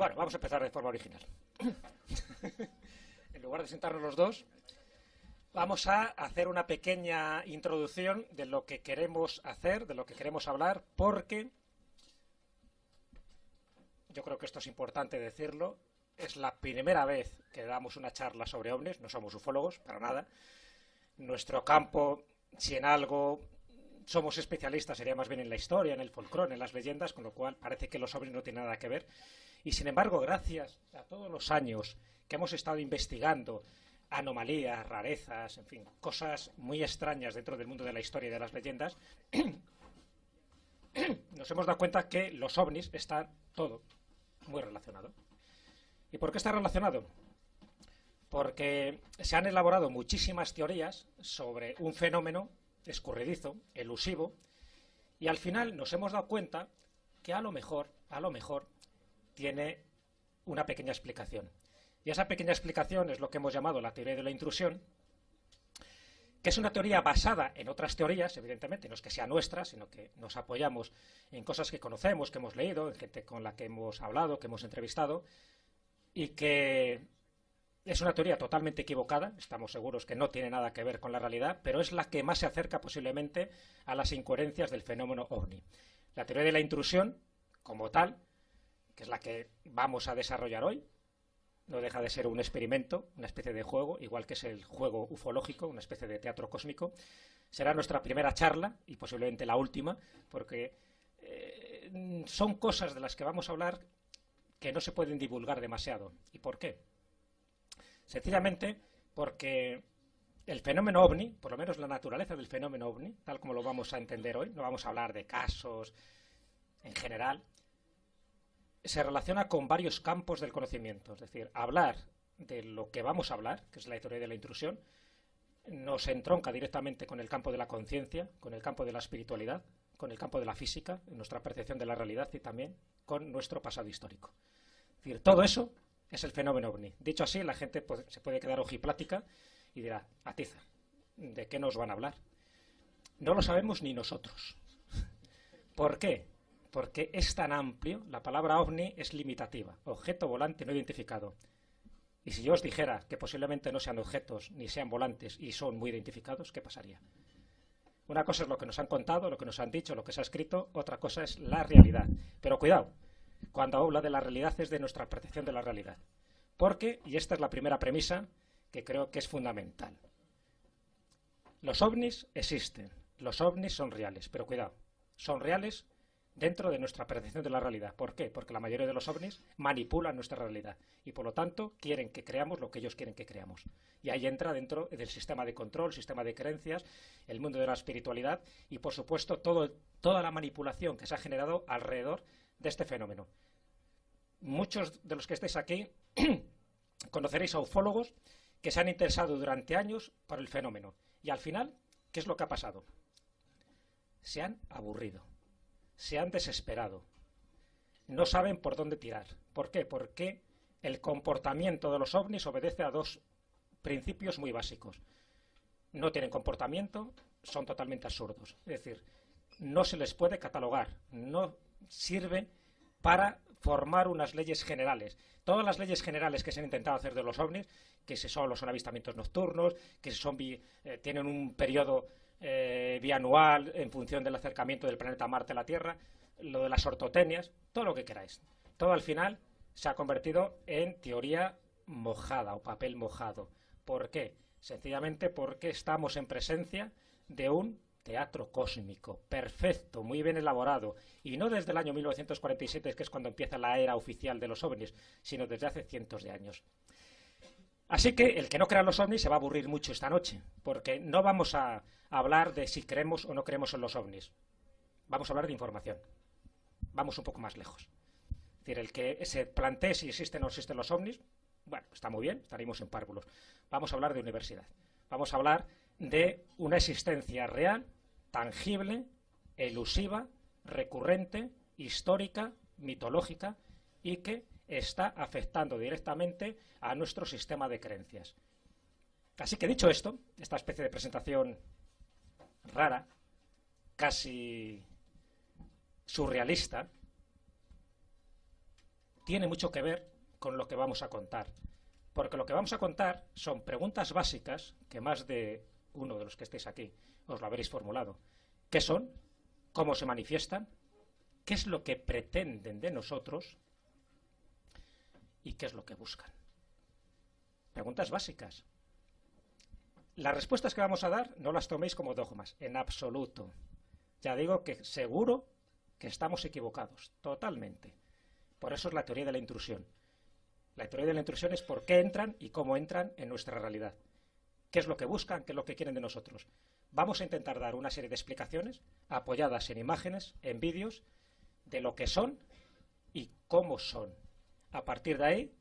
Bueno, vamos a empezar de forma original. En lugar de sentarnos los dos, vamos a hacer una pequeña introducción de lo que queremos hacer, de lo que queremos hablar, porque yo creo que esto es importante decirlo. Es la primera vez que damos una charla sobre ovnis, no somos ufólogos, para nada. Nuestro campo, si en algo somos especialistas, sería más bien en la historia, en el folclore, en las leyendas, con lo cual parece que los ovnis no tienen nada que ver. Y sin embargo, gracias a todos los años que hemos estado investigando anomalías, rarezas, en fin, cosas muy extrañas dentro del mundo de la historia y de las leyendas, nos hemos dado cuenta que los ovnis están todo muy relacionado. ¿Y por qué está relacionado? Porque se han elaborado muchísimas teorías sobre un fenómeno escurridizo, elusivo, y al final nos hemos dado cuenta que a lo mejor, tiene una pequeña explicación. Y esa pequeña explicación es lo que hemos llamado la teoría de la intrusión, que es una teoría basada en otras teorías, evidentemente, no es que sea nuestra, sino que nos apoyamos en cosas que conocemos, que hemos leído, en gente con la que hemos hablado, que hemos entrevistado, y que es una teoría totalmente equivocada, estamos seguros que no tiene nada que ver con la realidad, pero es la que más se acerca posiblemente a las incoherencias del fenómeno ovni. La teoría de la intrusión, como tal, que es la que vamos a desarrollar hoy, no deja de ser un experimento, una especie de juego, igual que es el juego ufológico, una especie de teatro cósmico. Será nuestra primera charla y posiblemente la última, porque son cosas de las que vamos a hablar que no se pueden divulgar demasiado. ¿Y por qué? Sencillamente porque el fenómeno ovni, por lo menos la naturaleza del fenómeno ovni, tal como lo vamos a entender hoy, no vamos a hablar de casos en general, se relaciona con varios campos del conocimiento. Es decir, hablar de lo que vamos a hablar, que es la teoría de la intrusión, nos entronca directamente con el campo de la conciencia, con el campo de la espiritualidad, con el campo de la física, en nuestra percepción de la realidad y también con nuestro pasado histórico. Es decir, todo eso es el fenómeno ovni. Dicho así, la gente se puede quedar ojiplática y dirá, atiza, ¿de qué nos van a hablar? No lo sabemos ni nosotros. ¿Por qué? Porque es tan amplio, la palabra ovni es limitativa, objeto volante no identificado. Y si yo os dijera que posiblemente no sean objetos ni sean volantes y son muy identificados, ¿qué pasaría? Una cosa es lo que nos han contado, lo que nos han dicho, lo que se ha escrito, otra cosa es la realidad. Pero cuidado, cuando habla de la realidad es de nuestra percepción de la realidad. Porque, y esta es la primera premisa que creo que es fundamental, los ovnis existen, los ovnis son reales, pero cuidado, son reales dentro de nuestra percepción de la realidad. ¿Por qué? Porque la mayoría de los ovnis manipulan nuestra realidad y por lo tanto quieren que creamos lo que ellos quieren que creamos. Y ahí entra dentro del sistema de control, sistema de creencias, el mundo de la espiritualidad y por supuesto toda la manipulación que se ha generado alrededor de este fenómeno. Muchos de los que estáis aquí conoceréis a ufólogos que se han interesado durante años por el fenómeno y al final, ¿qué es lo que ha pasado? Se han aburrido. Se han desesperado, no saben por dónde tirar. ¿Por qué? Porque el comportamiento de los ovnis obedece a dos principios muy básicos. No tienen comportamiento, son totalmente absurdos. Es decir, no se les puede catalogar, no sirven para formar unas leyes generales. Todas las leyes generales que se han intentado hacer de los ovnis, que solo son avistamientos nocturnos, que tienen un periodo bianual en función del acercamiento del planeta Marte a la Tierra, lo de las ortotenias, todo lo que queráis. Todo al final se ha convertido en teoría mojada o papel mojado. ¿Por qué? Sencillamente porque estamos en presencia de un teatro cósmico perfecto, muy bien elaborado, y no desde el año 1947, que es cuando empieza la era oficial de los ovnis, sino desde hace cientos de años. Así que el que no crea en los ovnis se va a aburrir mucho esta noche, porque no vamos a hablar de si creemos o no creemos en los ovnis. Vamos a hablar de información. Vamos un poco más lejos. Es decir, el que se plantee si existen o no existen los ovnis, bueno, está muy bien, estaríamos en párvulos. Vamos a hablar de universidad. Vamos a hablar de una existencia real, tangible, elusiva, recurrente, histórica, mitológica y que está afectando directamente a nuestro sistema de creencias. Así que dicho esto, esta especie de presentación rara, casi surrealista, tiene mucho que ver con lo que vamos a contar. Porque lo que vamos a contar son preguntas básicas que más de uno de los que estéis aquí os lo habréis formulado. ¿Qué son? ¿Cómo se manifiestan? ¿Qué es lo que pretenden de nosotros? ¿Y qué es lo que buscan? Preguntas básicas. Las respuestas que vamos a dar no las toméis como dogmas, en absoluto. Ya digo que seguro que estamos equivocados, totalmente. Por eso es la teoría de la intrusión. La teoría de la intrusión es por qué entran y cómo entran en nuestra realidad. ¿Qué es lo que buscan? ¿Qué es lo que quieren de nosotros? Vamos a intentar dar una serie de explicaciones apoyadas en imágenes, en vídeos, de lo que son y cómo son. A partir de ahí,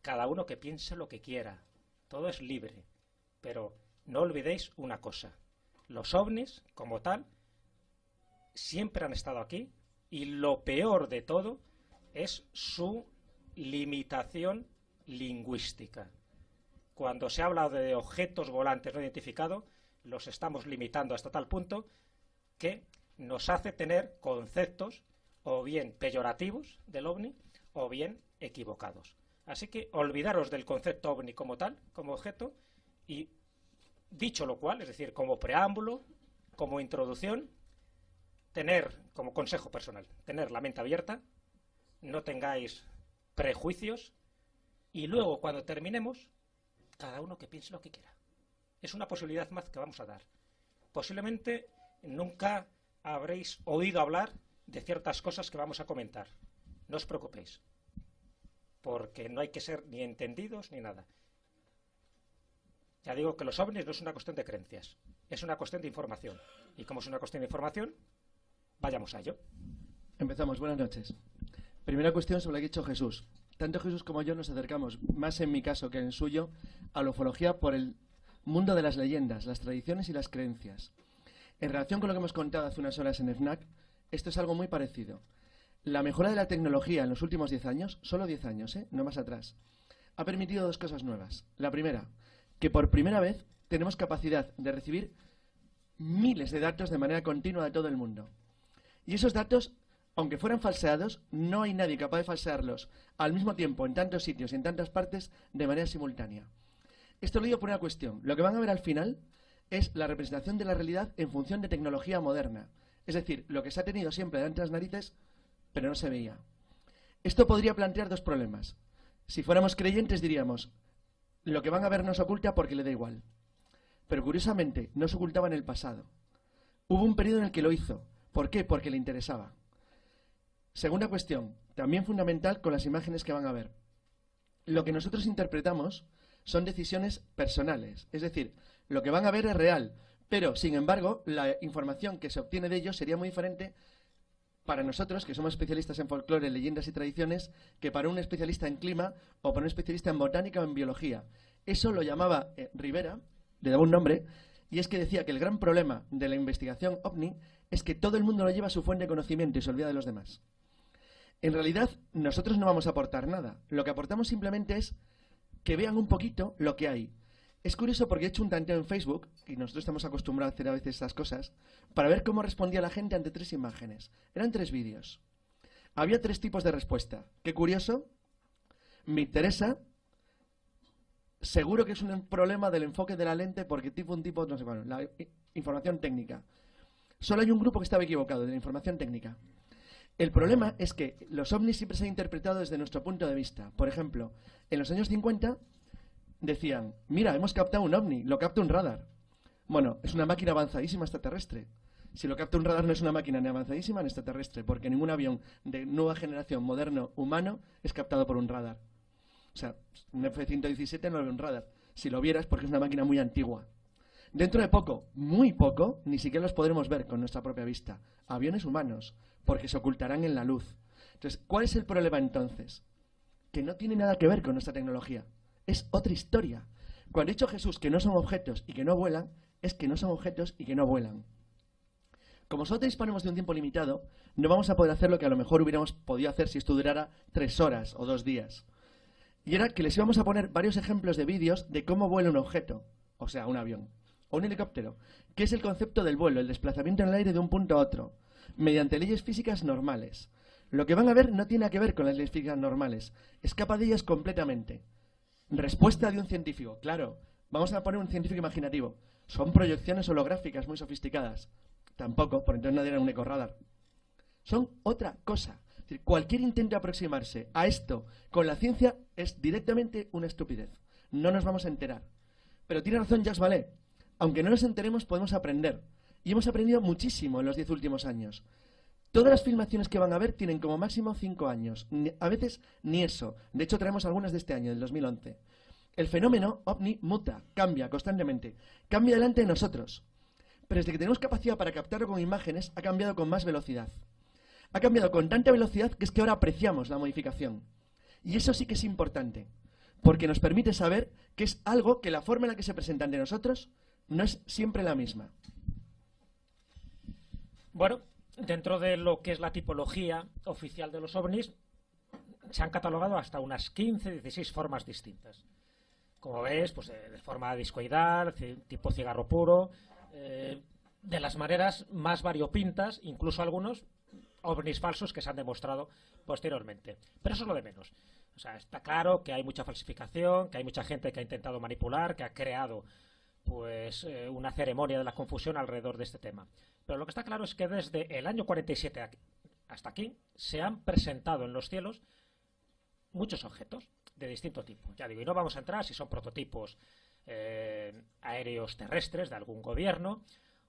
cada uno que piense lo que quiera. Todo es libre. Pero no olvidéis una cosa. Los ovnis, como tal, siempre han estado aquí y lo peor de todo es su limitación lingüística. Cuando se habla de objetos volantes no identificados, los estamos limitando hasta tal punto que nos hace tener conceptos o bien peyorativos del ovni o bien equivocados. Así que olvidaros del concepto ovni como tal, como objeto, y dicho lo cual, es decir, como preámbulo, como introducción, tener, como consejo personal, tener la mente abierta, no tengáis prejuicios y luego cuando terminemos, cada uno que piense lo que quiera. Es una posibilidad más que vamos a dar. Posiblemente nunca habréis oído hablar de ciertas cosas que vamos a comentar. No os preocupéis, porque no hay que ser ni entendidos ni nada. Ya digo que los ovnis no es una cuestión de creencias, es una cuestión de información. Y como es una cuestión de información, vayamos a ello. Empezamos. Buenas noches. Primera cuestión sobre lo que ha dicho Jesús. Tanto Jesús como yo nos acercamos, más en mi caso que en el suyo, a la ufología por el mundo de las leyendas, las tradiciones y las creencias. En relación con lo que hemos contado hace unas horas en FNAC, esto es algo muy parecido. La mejora de la tecnología en los últimos 10 años, solo 10 años, no más atrás, ha permitido dos cosas nuevas. La primera, que por primera vez tenemos capacidad de recibir miles de datos de manera continua de todo el mundo. Y esos datos, aunque fueran falseados, no hay nadie capaz de falsearlos al mismo tiempo en tantos sitios y en tantas partes de manera simultánea. Esto lo digo por una cuestión. Lo que van a ver al final es la representación de la realidad en función de tecnología moderna. Es decir, lo que se ha tenido siempre delante de las narices, pero no se veía. Esto podría plantear dos problemas. Si fuéramos creyentes diríamos, lo que van a ver nos oculta porque le da igual. Pero curiosamente, no se ocultaba en el pasado. Hubo un periodo en el que lo hizo. ¿Por qué? Porque le interesaba. Segunda cuestión, también fundamental con las imágenes que van a ver. Lo que nosotros interpretamos son decisiones personales. Es decir, lo que van a ver es real, pero, sin embargo, la información que se obtiene de ellos sería muy diferente para nosotros, que somos especialistas en folclore, leyendas y tradiciones, que para un especialista en clima o para un especialista en botánica o en biología. Eso lo llamaba Rivera, le daba un nombre, y es que decía que el gran problema de la investigación OVNI es que todo el mundo lo lleva a su fuente de conocimiento y se olvida de los demás. En realidad, nosotros no vamos a aportar nada. Lo que aportamos simplemente es que vean un poquito lo que hay. Es curioso porque he hecho un tanteo en Facebook, y nosotros estamos acostumbrados a hacer a veces estas cosas, para ver cómo respondía la gente ante 3 imágenes. Eran 3 vídeos. Había 3 tipos de respuesta. Qué curioso, me interesa, seguro que es un problema del enfoque de la lente porque un tipo, no sé, bueno, la información técnica. Solo hay un grupo que estaba equivocado, de la información técnica. El problema es que los ovnis siempre se han interpretado desde nuestro punto de vista. Por ejemplo, en los años 50 decían, mira, hemos captado un ovni, lo capta un radar. Bueno, es una máquina avanzadísima extraterrestre. Si lo capta un radar no es una máquina ni avanzadísima ni extraterrestre, porque ningún avión de nueva generación moderno humano es captado por un radar. O sea, un F-117 no ve un radar. Si lo vieras, porque es una máquina muy antigua. Dentro de poco, muy poco, ni siquiera los podremos ver con nuestra propia vista. Aviones humanos, porque se ocultarán en la luz. Entonces, ¿cuál es el problema entonces? Que no tiene nada que ver con nuestra tecnología. Es otra historia. Cuando ha dicho Jesús que no son objetos y que no vuelan, es que no son objetos y que no vuelan. Como solo disponemos de un tiempo limitado, no vamos a poder hacer lo que a lo mejor hubiéramos podido hacer si esto durara 3 horas o 2 días. Y era que les íbamos a poner varios ejemplos de vídeos de cómo vuela un objeto, o sea, un avión, o un helicóptero, que es el concepto del vuelo, el desplazamiento en el aire de un punto a otro, mediante leyes físicas normales. Lo que van a ver no tiene que ver con las leyes físicas normales. Escapa de ellas completamente. Respuesta de un científico. Claro, vamos a poner un científico imaginativo. Son proyecciones holográficas muy sofisticadas. Tampoco, por entonces no era un ecorradar. Son otra cosa. Es decir, cualquier intento de aproximarse a esto con la ciencia es directamente una estupidez. No nos vamos a enterar. Pero tiene razón Jacques Vallée. Aunque no nos enteremos, podemos aprender. Y hemos aprendido muchísimo en los 10 últimos años. Todas las filmaciones que van a ver tienen como máximo 5 años. A veces ni eso. De hecho, traemos algunas de este año, del 2011. El fenómeno ovni muta, cambia constantemente. Cambia delante de nosotros. Pero desde que tenemos capacidad para captarlo con imágenes, ha cambiado con más velocidad. Ha cambiado con tanta velocidad que es que ahora apreciamos la modificación. Y eso sí que es importante. Porque nos permite saber que es algo que la forma en la que se presenta ante nosotros no es siempre la misma. Bueno, dentro de lo que es la tipología oficial de los ovnis, se han catalogado hasta unas 15, 16 formas distintas. Como ves, pues de forma discoidal, tipo cigarro puro, de las maneras más variopintas, incluso algunos ovnis falsos que se han demostrado posteriormente. Pero eso es lo de menos. O sea, está claro que hay mucha falsificación, que hay mucha gente que ha intentado manipular, que ha creado pues una ceremonia de la confusión alrededor de este tema. Pero lo que está claro es que desde el año 47 hasta aquí se han presentado en los cielos muchos objetos de distinto tipo. Ya digo, y no vamos a entrar si son prototipos aéreos terrestres de algún gobierno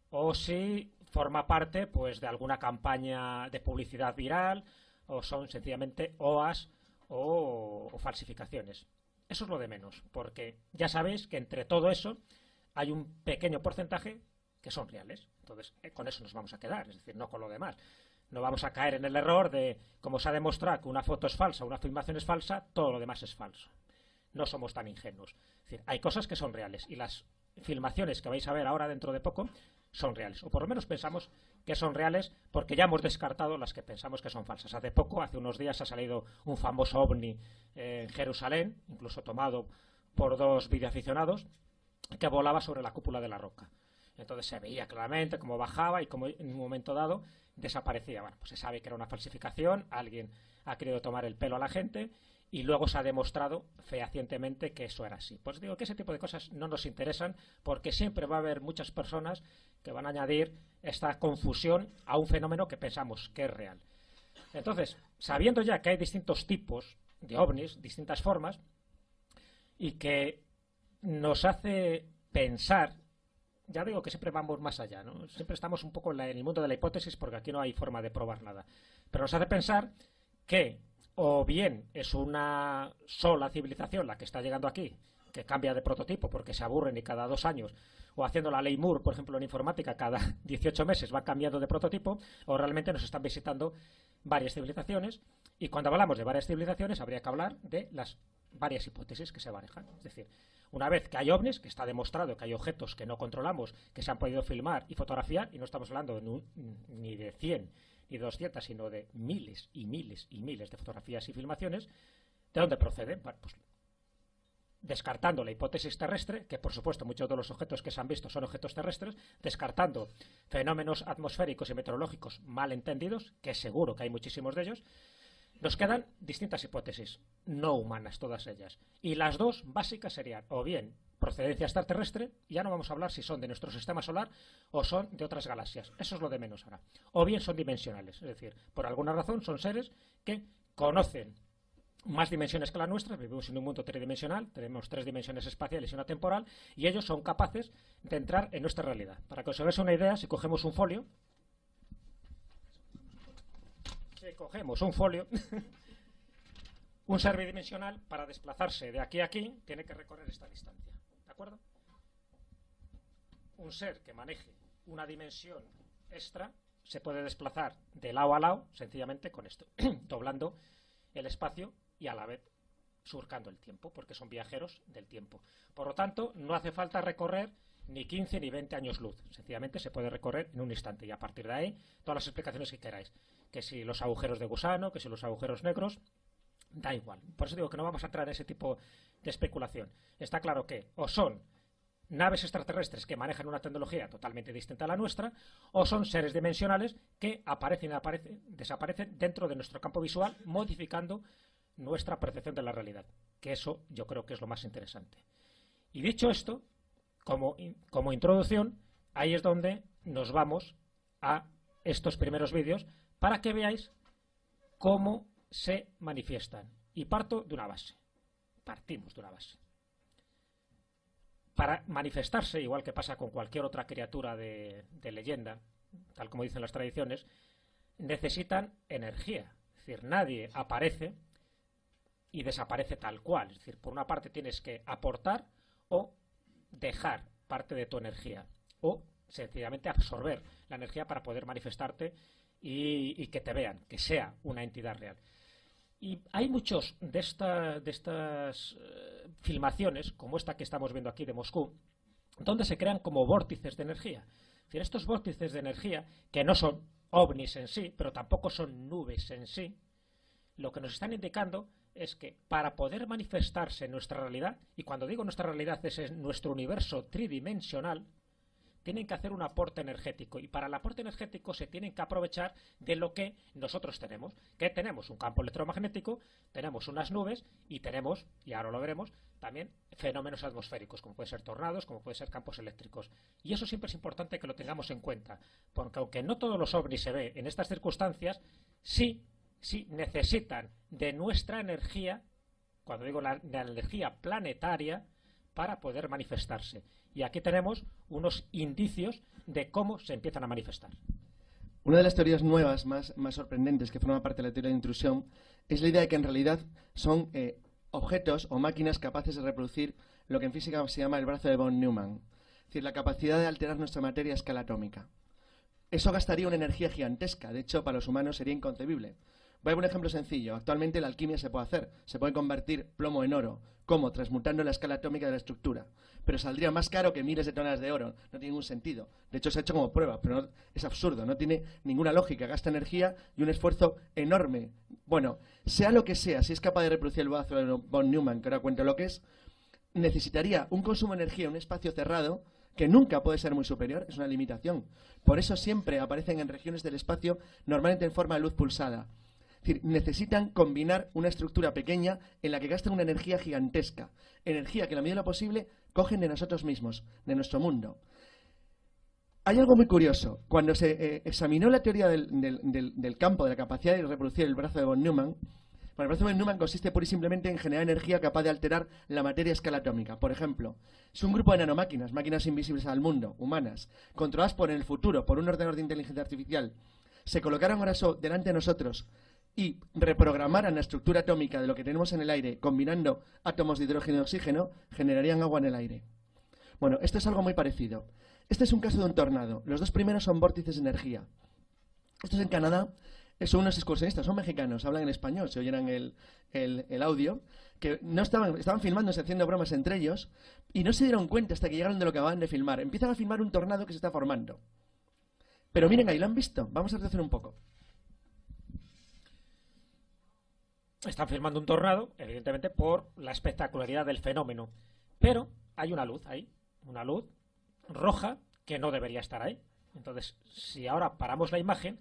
o si forma parte pues de alguna campaña de publicidad viral o son sencillamente OAS o falsificaciones. Eso es lo de menos, porque ya sabéis que entre todo eso hay un pequeño porcentaje que son reales. Entonces, con eso nos vamos a quedar, es decir, no con lo demás. No vamos a caer en el error de, como se ha demostrado que una foto es falsa, una filmación es falsa, todo lo demás es falso. No somos tan ingenuos. Es decir, hay cosas que son reales y las filmaciones que vais a ver ahora dentro de poco son reales. O por lo menos pensamos que son reales porque ya hemos descartado las que pensamos que son falsas. Hace poco, hace unos días, ha salido un famoso ovni en Jerusalén, incluso tomado por 2 videoaficionados, que volaba sobre la cúpula de la roca. Entonces se veía claramente cómo bajaba y cómo en un momento dado desaparecía. Bueno, pues se sabe que era una falsificación, alguien ha querido tomar el pelo a la gente y luego se ha demostrado fehacientemente que eso era así. Pues digo que ese tipo de cosas no nos interesan porque siempre va a haber muchas personas que van a añadir esta confusión a un fenómeno que pensamos que es real. Entonces, sabiendo ya que hay distintos tipos de ovnis, distintas formas, y que nos hace pensar, ya digo que siempre vamos más allá, ¿no? Siempre estamos un poco en el mundo de la hipótesis porque aquí no hay forma de probar nada, pero nos hace pensar que o bien es una sola civilización la que está llegando aquí, que cambia de prototipo porque se aburren y cada 2 años, o haciendo la ley Moore, por ejemplo, en informática, cada 18 meses va cambiando de prototipo, o realmente nos están visitando varias civilizaciones, y cuando hablamos de varias civilizaciones habría que hablar de las varias hipótesis que se barajan. Es decir, una vez que hay ovnis, que está demostrado que hay objetos que no controlamos, que se han podido filmar y fotografiar, y no estamos hablando ni de 100 ni 200, sino de miles y miles y miles de fotografías y filmaciones, ¿de dónde proceden? Bueno, pues descartando la hipótesis terrestre, que por supuesto muchos de los objetos que se han visto son objetos terrestres, descartando fenómenos atmosféricos y meteorológicos mal entendidos, que seguro que hay muchísimos de ellos, nos quedan distintas hipótesis, no humanas todas ellas. Y las dos básicas serían, o bien procedencia extraterrestre, ya no vamos a hablar si son de nuestro sistema solar o son de otras galaxias, eso es lo de menos ahora. O bien son dimensionales, es decir, por alguna razón son seres que conocen más dimensiones que las nuestras, vivimos en un mundo tridimensional, tenemos 3 dimensiones espaciales y una temporal, y ellos son capaces de entrar en nuestra realidad. Para que os hagáis una idea, si cogemos un folio, un ser bidimensional, para desplazarse de aquí a aquí, tiene que recorrer esta distancia. ¿De acuerdo? Un ser que maneje una dimensión extra se puede desplazar de lado a lado, sencillamente con esto, doblando el espacio y a la vez surcando el tiempo, porque son viajeros del tiempo. Por lo tanto, no hace falta recorrer ni 15 ni 20 años luz. Sencillamente se puede recorrer en un instante y a partir de ahí todas las explicaciones que queráis. Que si los agujeros de gusano, que si los agujeros negros, da igual. Por eso digo que no vamos a entrar en ese tipo de especulación. Está claro que o son naves extraterrestres que manejan una tecnología totalmente distinta a la nuestra, o son seres dimensionales que aparecen y desaparecen dentro de nuestro campo visual, modificando nuestra percepción de la realidad, que eso yo creo que es lo más interesante. Y dicho esto, como introducción, ahí es donde nos vamos a estos primeros vídeos para que veáis cómo se manifiestan. Y partimos de una base. Para manifestarse, igual que pasa con cualquier otra criatura de leyenda, tal como dicen las tradiciones, necesitan energía. Es decir, nadie aparece y desaparece tal cual. Es decir, por una parte tienes que aportar o dejar parte de tu energía, o sencillamente absorber la energía para poder manifestarte y que te vean, que sea una entidad real. Y hay muchos de estas filmaciones, como esta que estamos viendo aquí de Moscú, donde se crean como vórtices de energía. Es decir, estos vórtices de energía, que no son ovnis en sí, pero tampoco son nubes en sí, lo que nos están indicando es que para poder manifestarse en nuestra realidad, y cuando digo nuestra realidad es en nuestro universo tridimensional, tienen que hacer un aporte energético, y para el aporte energético se tienen que aprovechar de lo que nosotros tenemos, que tenemos un campo electromagnético, tenemos unas nubes y tenemos, y ahora lo veremos, también fenómenos atmosféricos, como pueden ser tornados, como pueden ser campos eléctricos. Y eso siempre es importante que lo tengamos en cuenta, porque aunque no todos los ovnis se ve en estas circunstancias, sí necesitan de nuestra energía, cuando digo la energía planetaria, para poder manifestarse. Y aquí tenemos unos indicios de cómo se empiezan a manifestar. Una de las teorías nuevas más sorprendentes que forma parte de la teoría de intrusión es la idea de que en realidad son objetos o máquinas capaces de reproducir lo que en física se llama el brazo de von Neumann, es decir, la capacidad de alterar nuestra materia a escala atómica. Eso gastaría una energía gigantesca, de hecho para los humanos sería inconcebible. Voy a poner un ejemplo sencillo. Actualmente la alquimia se puede hacer. Se puede convertir plomo en oro. ¿Cómo? Transmutando la escala atómica de la estructura. Pero saldría más caro que miles de toneladas de oro. No tiene ningún sentido. De hecho, se ha hecho como prueba, pero no, es absurdo. No tiene ninguna lógica. Gasta energía y un esfuerzo enorme. Bueno, sea lo que sea, si es capaz de reproducir el brazo de von Neumann, que ahora cuento lo que es, necesitaría un consumo de energía en un espacio cerrado que nunca puede ser muy superior. Es una limitación. Por eso siempre aparecen en regiones del espacio, normalmente en forma de luz pulsada. Es decir, necesitan combinar una estructura pequeña en la que gasten una energía gigantesca, energía que en la medida de lo posible cogen de nosotros mismos, de nuestro mundo. Hay algo muy curioso. Cuando se examinó la teoría del campo, de la capacidad de reproducir el brazo de von Neumann, bueno, el brazo de von Neumann consiste pura y simplemente en generar energía capaz de alterar la materia a escala atómica. Por ejemplo, es un grupo de nanomáquinas, máquinas invisibles al mundo, humanas, controladas por en el futuro, por un ordenador de inteligencia artificial, se colocaran ahora delante de nosotros y reprogramaran la estructura atómica de lo que tenemos en el aire, combinando átomos de hidrógeno y oxígeno, generarían agua en el aire. Bueno, esto es algo muy parecido. Este es un caso de un tornado. Los dos primeros son vórtices de energía. Estos en Canadá son unos excursionistas, son mexicanos, hablan en español, se oyeran el audio, que no estaban filmándose, haciendo bromas entre ellos, y no se dieron cuenta hasta que llegaron de lo que acaban de filmar. Empiezan a filmar un tornado que se está formando. Pero miren ahí, ¿lo han visto? Vamos a retroceder un poco. Están filmando un tornado, evidentemente, por la espectacularidad del fenómeno. Pero hay una luz ahí, una luz roja que no debería estar ahí. Entonces, si ahora paramos la imagen,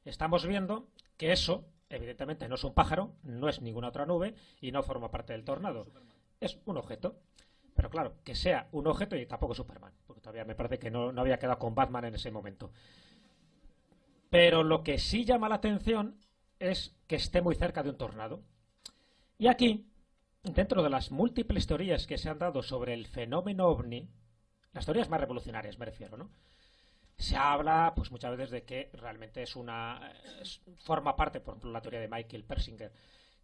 estamos viendo que eso, evidentemente, no es un pájaro, no es ninguna otra nube y no forma parte del tornado. Es un objeto. Pero claro, que sea un objeto y tampoco Superman, porque todavía me parece que no había quedado con Batman en ese momento. Pero lo que sí llama la atención es que esté muy cerca de un tornado. Y aquí, dentro de las múltiples teorías que se han dado sobre el fenómeno ovni, las teorías más revolucionarias me refiero, ¿no? Se habla pues muchas veces de que realmente forma parte, por ejemplo, la teoría de Michael Persinger,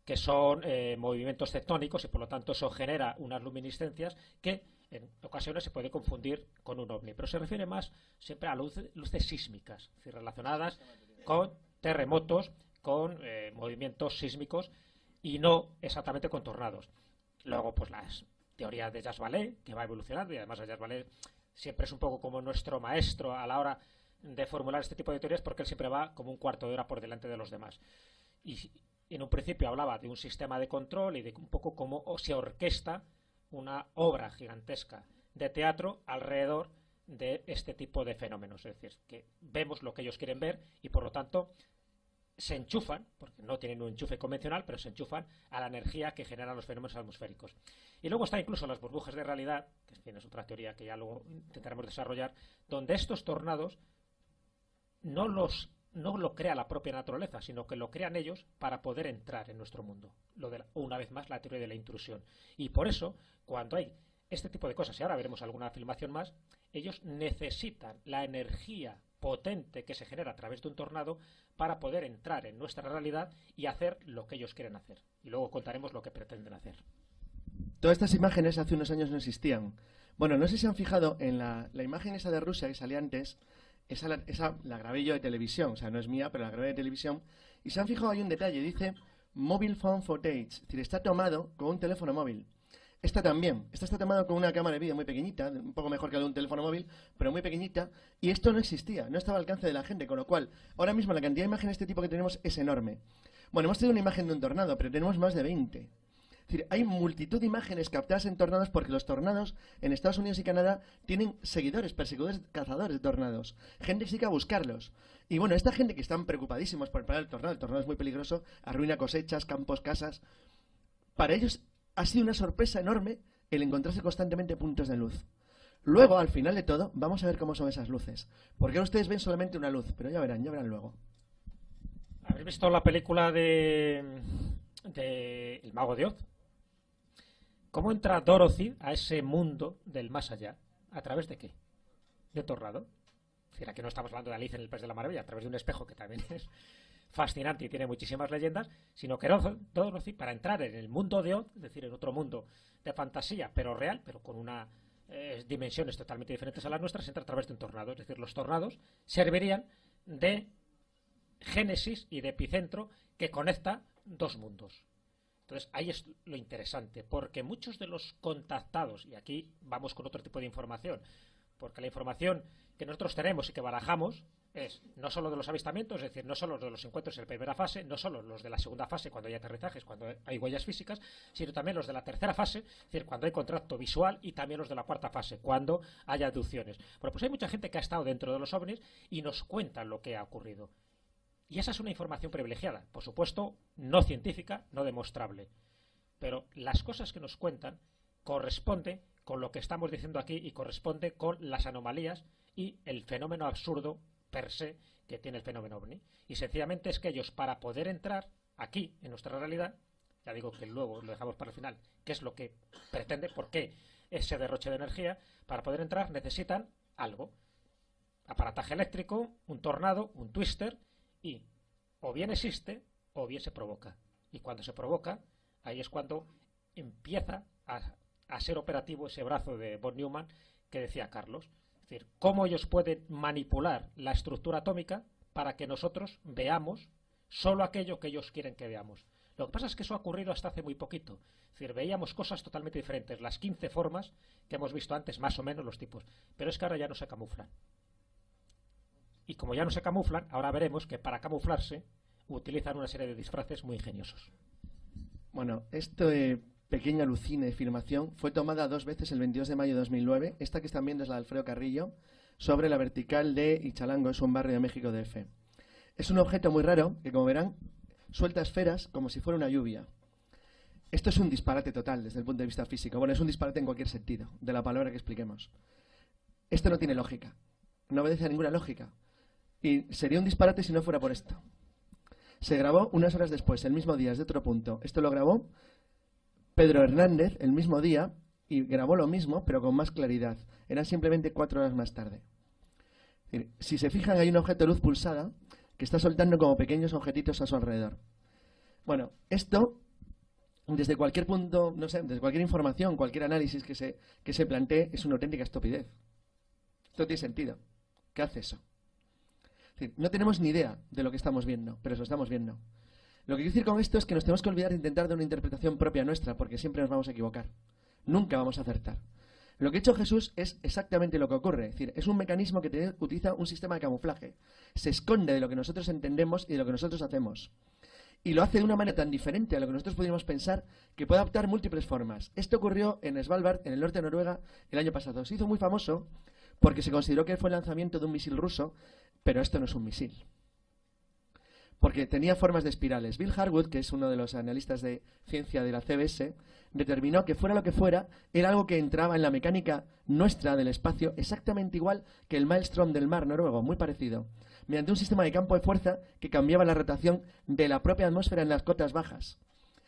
que son movimientos tectónicos y por lo tanto eso genera unas luminiscencias que en ocasiones se puede confundir con un ovni, pero se refiere más siempre a luces sísmicas, es decir, relacionadas con terremotos, con movimientos sísmicos y no exactamente con tornados. Luego, pues las teorías de Jacques Vallée, que va evolucionando, y además Jacques Vallée siempre es un poco como nuestro maestro a la hora de formular este tipo de teorías, porque él siempre va como un cuarto de hora por delante de los demás. Y en un principio hablaba de un sistema de control y de un poco cómo se orquesta una obra gigantesca de teatro alrededor de este tipo de fenómenos. Es decir, que vemos lo que ellos quieren ver y por lo tanto se enchufan, porque no tienen un enchufe convencional, pero se enchufan a la energía que generan los fenómenos atmosféricos. Y luego está incluso las burbujas de realidad, que es otra teoría que ya luego intentaremos desarrollar, donde estos tornados no lo crea la propia naturaleza, sino que lo crean ellos para poder entrar en nuestro mundo. Una vez más, la teoría de la intrusión. Y por eso, cuando hay este tipo de cosas, y ahora veremos alguna filmación más, ellos necesitan la energía potente que se genera a través de un tornado para poder entrar en nuestra realidad y hacer lo que ellos quieren hacer. Y luego contaremos lo que pretenden hacer. Todas estas imágenes hace unos años no existían. Bueno, no sé si se han fijado en la imagen esa de Rusia que salía antes. Esa la grabé yo de televisión, o sea, no es mía, pero la grabé de televisión. Y se han fijado, hay un detalle, dice Mobile Phone Footage, es decir, está tomado con un teléfono móvil. Esta también, esta está tomada con una cámara de vídeo muy pequeñita, un poco mejor que la de un teléfono móvil, pero muy pequeñita, y esto no existía, no estaba al alcance de la gente, con lo cual, ahora mismo la cantidad de imágenes de este tipo que tenemos es enorme. Bueno, hemos tenido una imagen de un tornado, pero tenemos más de 20. Es decir, hay multitud de imágenes captadas en tornados porque los tornados en Estados Unidos y Canadá tienen seguidores, perseguidores, cazadores de tornados. Gente que se dedica a buscarlos. Y bueno, esta gente que están preocupadísimos por parar el tornado es muy peligroso, arruina cosechas, campos, casas. Para ellos ha sido una sorpresa enorme el encontrarse constantemente puntos de luz. Luego, al final de todo, vamos a ver cómo son esas luces. Porque ustedes ven solamente una luz, pero ya verán luego. ¿Habéis visto la película de El Mago de Oz? ¿Cómo entra Dorothy a ese mundo del más allá? ¿A través de qué? ¿De tornado? Es decir, aquí no estamos hablando de Alicia en el País de la Maravilla, a través de un espejo que también es fascinante y tiene muchísimas leyendas, sino que Dorothy, para entrar en el mundo de Oz, es decir, en otro mundo de fantasía, pero real, pero con unas dimensiones totalmente diferentes a las nuestras, entra a través de un tornado. Es decir, los tornados servirían de génesis y de epicentro que conecta dos mundos. Entonces, ahí es lo interesante, porque muchos de los contactados, y aquí vamos con otro tipo de información, porque la información que nosotros tenemos y que barajamos es no solo de los avistamientos, es decir, no solo de los encuentros en la primera fase, no solo los de la segunda fase cuando hay aterrizajes, cuando hay huellas físicas, sino también los de la tercera fase, es decir, cuando hay contacto visual, y también los de la cuarta fase, cuando hay abducciones. Bueno, pues hay mucha gente que ha estado dentro de los ovnis y nos cuenta lo que ha ocurrido. Y esa es una información privilegiada, por supuesto, no científica, no demostrable. Pero las cosas que nos cuentan corresponden con lo que estamos diciendo aquí y corresponde con las anomalías y el fenómeno absurdo per se que tiene el fenómeno ovni. Y sencillamente es que ellos, para poder entrar aquí, en nuestra realidad, ya digo que luego lo dejamos para el final, qué es lo que pretende, por qué ese derroche de energía, para poder entrar necesitan algo. Aparataje eléctrico, un tornado, un twister, y o bien existe o bien se provoca. Y cuando se provoca, ahí es cuando empieza a ser operativo ese brazo de von Neumann que decía Carlos. Es decir, cómo ellos pueden manipular la estructura atómica para que nosotros veamos solo aquello que ellos quieren que veamos. Lo que pasa es que eso ha ocurrido hasta hace muy poquito. Es decir, veíamos cosas totalmente diferentes. Las 15 formas que hemos visto antes, más o menos los tipos. Pero es que ahora ya no se camuflan. Y como ya no se camuflan, ahora veremos que para camuflarse utilizan una serie de disfraces muy ingeniosos. Bueno, este pequeña alucine de filmación fue tomada 2 veces el 22 de mayo de 2009. Esta que están viendo es la de Alfredo Carrillo, sobre la vertical de Ichalango, es un barrio de México DF. Es un objeto muy raro que, como verán, suelta esferas como si fuera una lluvia. Esto es un disparate total desde el punto de vista físico. Bueno, es un disparate en cualquier sentido, de la palabra que expliquemos. Esto no tiene lógica, no obedece a ninguna lógica. Y sería un disparate si no fuera por esto. Se grabó unas horas después, el mismo día, desde otro punto. Esto lo grabó Pedro Hernández el mismo día y grabó lo mismo, pero con más claridad. Eran simplemente 4 horas más tarde. Es decir, si se fijan, hay un objeto de luz pulsada que está soltando como pequeños objetitos a su alrededor. Bueno, esto, desde cualquier punto, no sé, desde cualquier información, cualquier análisis que se plantee, es una auténtica estupidez. Esto no tiene sentido. ¿Qué hace eso? Es decir, no tenemos ni idea de lo que estamos viendo, pero eso estamos viendo. Lo que quiero decir con esto es que nos tenemos que olvidar de intentar dar una interpretación propia nuestra, porque siempre nos vamos a equivocar. Nunca vamos a acertar. Lo que ha hecho Jesús es exactamente lo que ocurre. Es decir, es un mecanismo que utiliza un sistema de camuflaje. Se esconde de lo que nosotros entendemos y de lo que nosotros hacemos. Y lo hace de una manera tan diferente a lo que nosotros podríamos pensar que puede adoptar múltiples formas. Esto ocurrió en Svalbard, en el norte de Noruega, el año pasado. Se hizo muy famoso porque se consideró que fue el lanzamiento de un misil ruso, pero esto no es un misil. Porque tenía formas de espirales. Bill Harwood, que es uno de los analistas de ciencia de la CBS, determinó que fuera lo que fuera, era algo que entraba en la mecánica nuestra del espacio exactamente igual que el maelstrom del mar noruego, muy parecido, mediante un sistema de campo de fuerza que cambiaba la rotación de la propia atmósfera en las cotas bajas.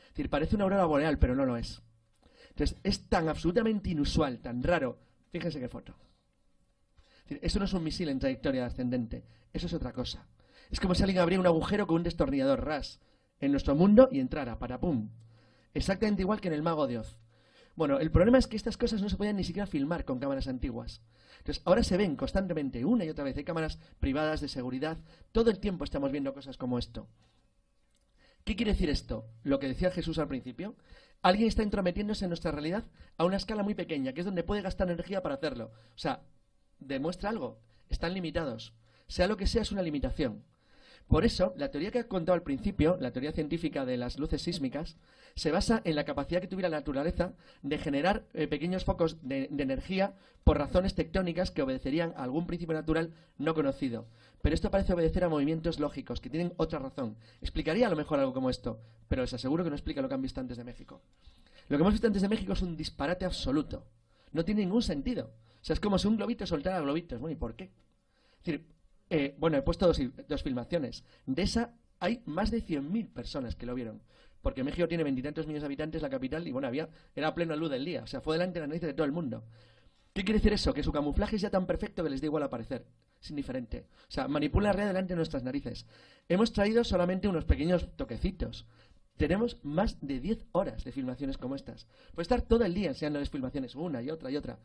Es decir, parece una aurora boreal, pero no lo es. Entonces, es tan absolutamente inusual, tan raro. Fíjense qué foto. Es decir, eso no es un misil en trayectoria ascendente, eso es otra cosa. Es como si alguien abriera un agujero con un destornillador ras en nuestro mundo y entrara, para pum. Exactamente igual que en el Mago de Oz. Bueno, el problema es que estas cosas no se podían ni siquiera filmar con cámaras antiguas. Entonces, ahora se ven constantemente, una y otra vez. Hay cámaras privadas de seguridad. Todo el tiempo estamos viendo cosas como esto. ¿Qué quiere decir esto? Lo que decía Jesús al principio. Alguien está entrometiéndose en nuestra realidad a una escala muy pequeña, que es donde puede gastar energía para hacerlo. O sea, demuestra algo. Están limitados. Sea lo que sea, es una limitación. Por eso, la teoría que he contado al principio, la teoría científica de las luces sísmicas, se basa en la capacidad que tuviera la naturaleza de generar pequeños focos de energía por razones tectónicas que obedecerían a algún principio natural no conocido. Pero esto parece obedecer a movimientos lógicos, que tienen otra razón. Explicaría a lo mejor algo como esto, pero les aseguro que no explica lo que han visto antes de México. Lo que hemos visto antes de México es un disparate absoluto. No tiene ningún sentido. O sea, es como si un globito soltara globitos. Bueno, ¿y por qué? Es decir, bueno, he puesto dos filmaciones. De esa hay más de 100.000 personas que lo vieron. Porque México tiene 20 y tantos millones de habitantes, la capital, y bueno, era a plena luz del día. O sea, fue delante de la nariz de todo el mundo. ¿Qué quiere decir eso? Que su camuflaje es ya tan perfecto que les da igual aparecer. Es indiferente. O sea, manipula la realidad delante de nuestras narices. Hemos traído solamente unos pequeños toquecitos. Tenemos más de 10 horas de filmaciones como estas. Puede estar todo el día enseñándoles filmaciones, una y otra y otra.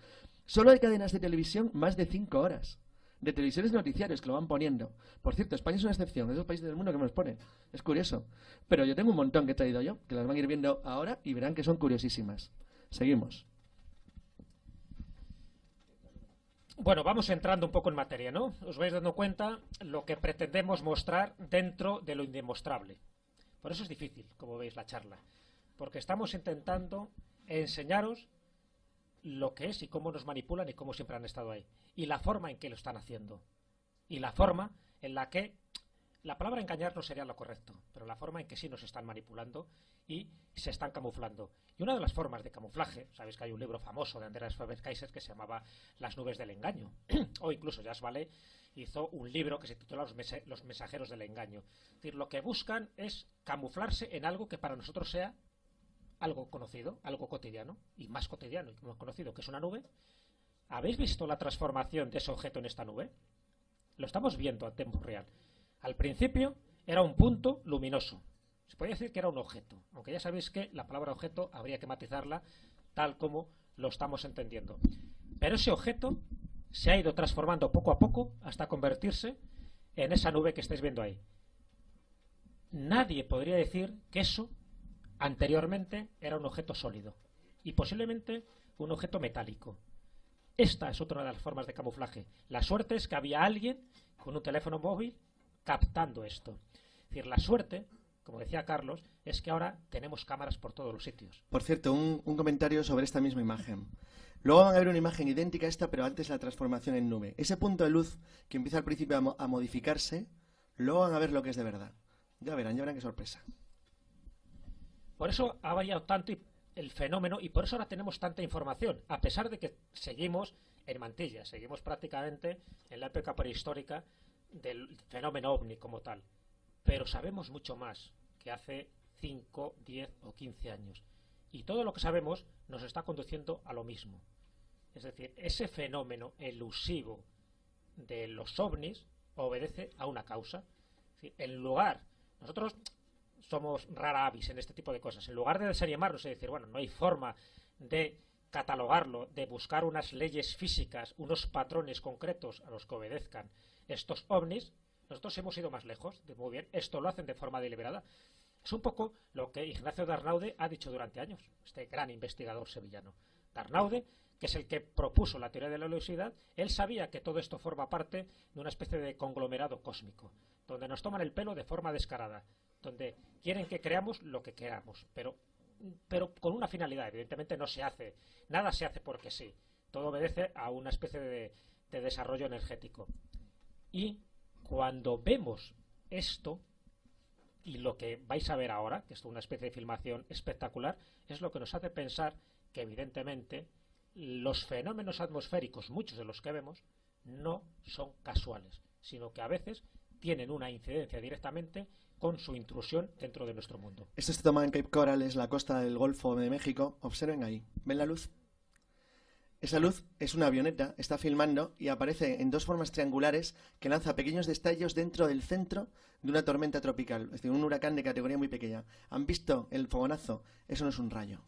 Solo de cadenas de televisión, más de 5 horas. De televisores noticiarios que lo van poniendo. Por cierto, España es una excepción, es de los países del mundo que me los ponen. Es curioso. Pero yo tengo un montón que he traído yo, que las van a ir viendo ahora y verán que son curiosísimas. Seguimos. Bueno, vamos entrando un poco en materia, ¿no? Os vais dando cuenta lo que pretendemos mostrar dentro de lo indemostrable. Por eso es difícil, como veis, la charla. Porque estamos intentando enseñaros lo que es y cómo nos manipulan y cómo siempre han estado ahí. Y la forma en que lo están haciendo. Y la forma en la que... La palabra engañar no sería lo correcto, pero la forma en que sí nos están manipulando y se están camuflando. Y una de las formas de camuflaje, sabéis que hay un libro famoso de Andreas Faber-Kaiser que se llamaba Las nubes del engaño. O incluso Jas Vale hizo un libro que se titula Los mensajeros del engaño. Es decir, lo que buscan es camuflarse en algo que para nosotros sea algo conocido, algo cotidiano, y más cotidiano y más conocido, que es una nube. ¿Habéis visto la transformación de ese objeto en esta nube? Lo estamos viendo a tiempo real. Al principio era un punto luminoso. Se podría decir que era un objeto, aunque ya sabéis que la palabra objeto habría que matizarla tal como lo estamos entendiendo. Pero ese objeto se ha ido transformando poco a poco hasta convertirse en esa nube que estáis viendo ahí. Nadie podría decir que eso anteriormente era un objeto sólido y posiblemente un objeto metálico. Esta es otra de las formas de camuflaje. La suerte es que había alguien con un teléfono móvil captando esto. Es decir, la suerte, como decía Carlos, es que ahora tenemos cámaras por todos los sitios. Por cierto, un comentario sobre esta misma imagen. Luego van a ver una imagen idéntica a esta, pero antes la transformación en nube. Ese punto de luz que empieza al principio a modificarse, luego van a ver lo que es de verdad. Ya verán qué sorpresa. Por eso ha variado tanto el fenómeno y por eso ahora tenemos tanta información, a pesar de que seguimos en mantillas, seguimos prácticamente en la época prehistórica del fenómeno ovni como tal. Pero sabemos mucho más que hace 5, 10 o 15 años. Y todo lo que sabemos nos está conduciendo a lo mismo. Es decir, ese fenómeno elusivo de los ovnis obedece a una causa. Es decir, en lugar, nosotros somos rara avis en este tipo de cosas. En lugar de desanimarnos y decir, bueno, no hay forma de catalogarlo, de buscar unas leyes físicas, unos patrones concretos a los que obedezcan estos ovnis, nosotros hemos ido más lejos. Muy bien, esto lo hacen de forma deliberada. Es un poco lo que Ignacio Darnaude ha dicho durante años, este gran investigador sevillano. Darnaude, que es el que propuso la teoría de la luminosidad, él sabía que todo esto forma parte de una especie de conglomerado cósmico, donde nos toman el pelo de forma descarada. donde quieren que creamos lo que queramos, pero con una finalidad. Evidentemente no se hace, nada se hace porque sí. Todo obedece a una especie de desarrollo energético. Y cuando vemos esto, y lo que vais a ver ahora, que es una especie de filmación espectacular, es lo que nos hace pensar que evidentemente los fenómenos atmosféricos, muchos de los que vemos, no son casuales, sino que a veces tienen una incidencia directamente con su intrusión dentro de nuestro mundo. Esto se toma en Cape Coral, es la costa del Golfo de México. Observen ahí. ¿Ven la luz? Esa luz es una avioneta, está filmando y aparece en dos formas triangulares que lanza pequeños destellos dentro del centro de una tormenta tropical, es decir, un huracán de categoría muy pequeña. ¿Han visto el fogonazo? Eso no es un rayo.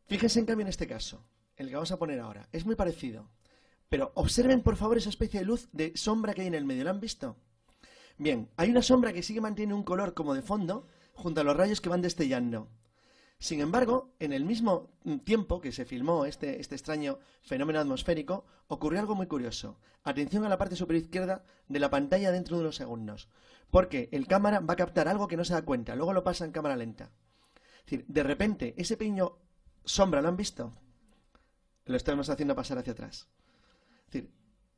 Fíjense en cambio en este caso, el que vamos a poner ahora. Es muy parecido. Pero observen por favor esa especie de luz de sombra que hay en el medio. ¿Lo han visto? Bien, hay una sombra que sigue manteniendo un color como de fondo junto a los rayos que van destellando. Sin embargo, en el mismo tiempo que se filmó este extraño fenómeno atmosférico, ocurrió algo muy curioso. Atención a la parte superior izquierda de la pantalla dentro de unos segundos. Porque el cámara va a captar algo que no se da cuenta, luego lo pasa en cámara lenta. Es decir, de repente, ese pequeño sombra, ¿lo han visto? Lo estamos haciendo pasar hacia atrás. Es decir,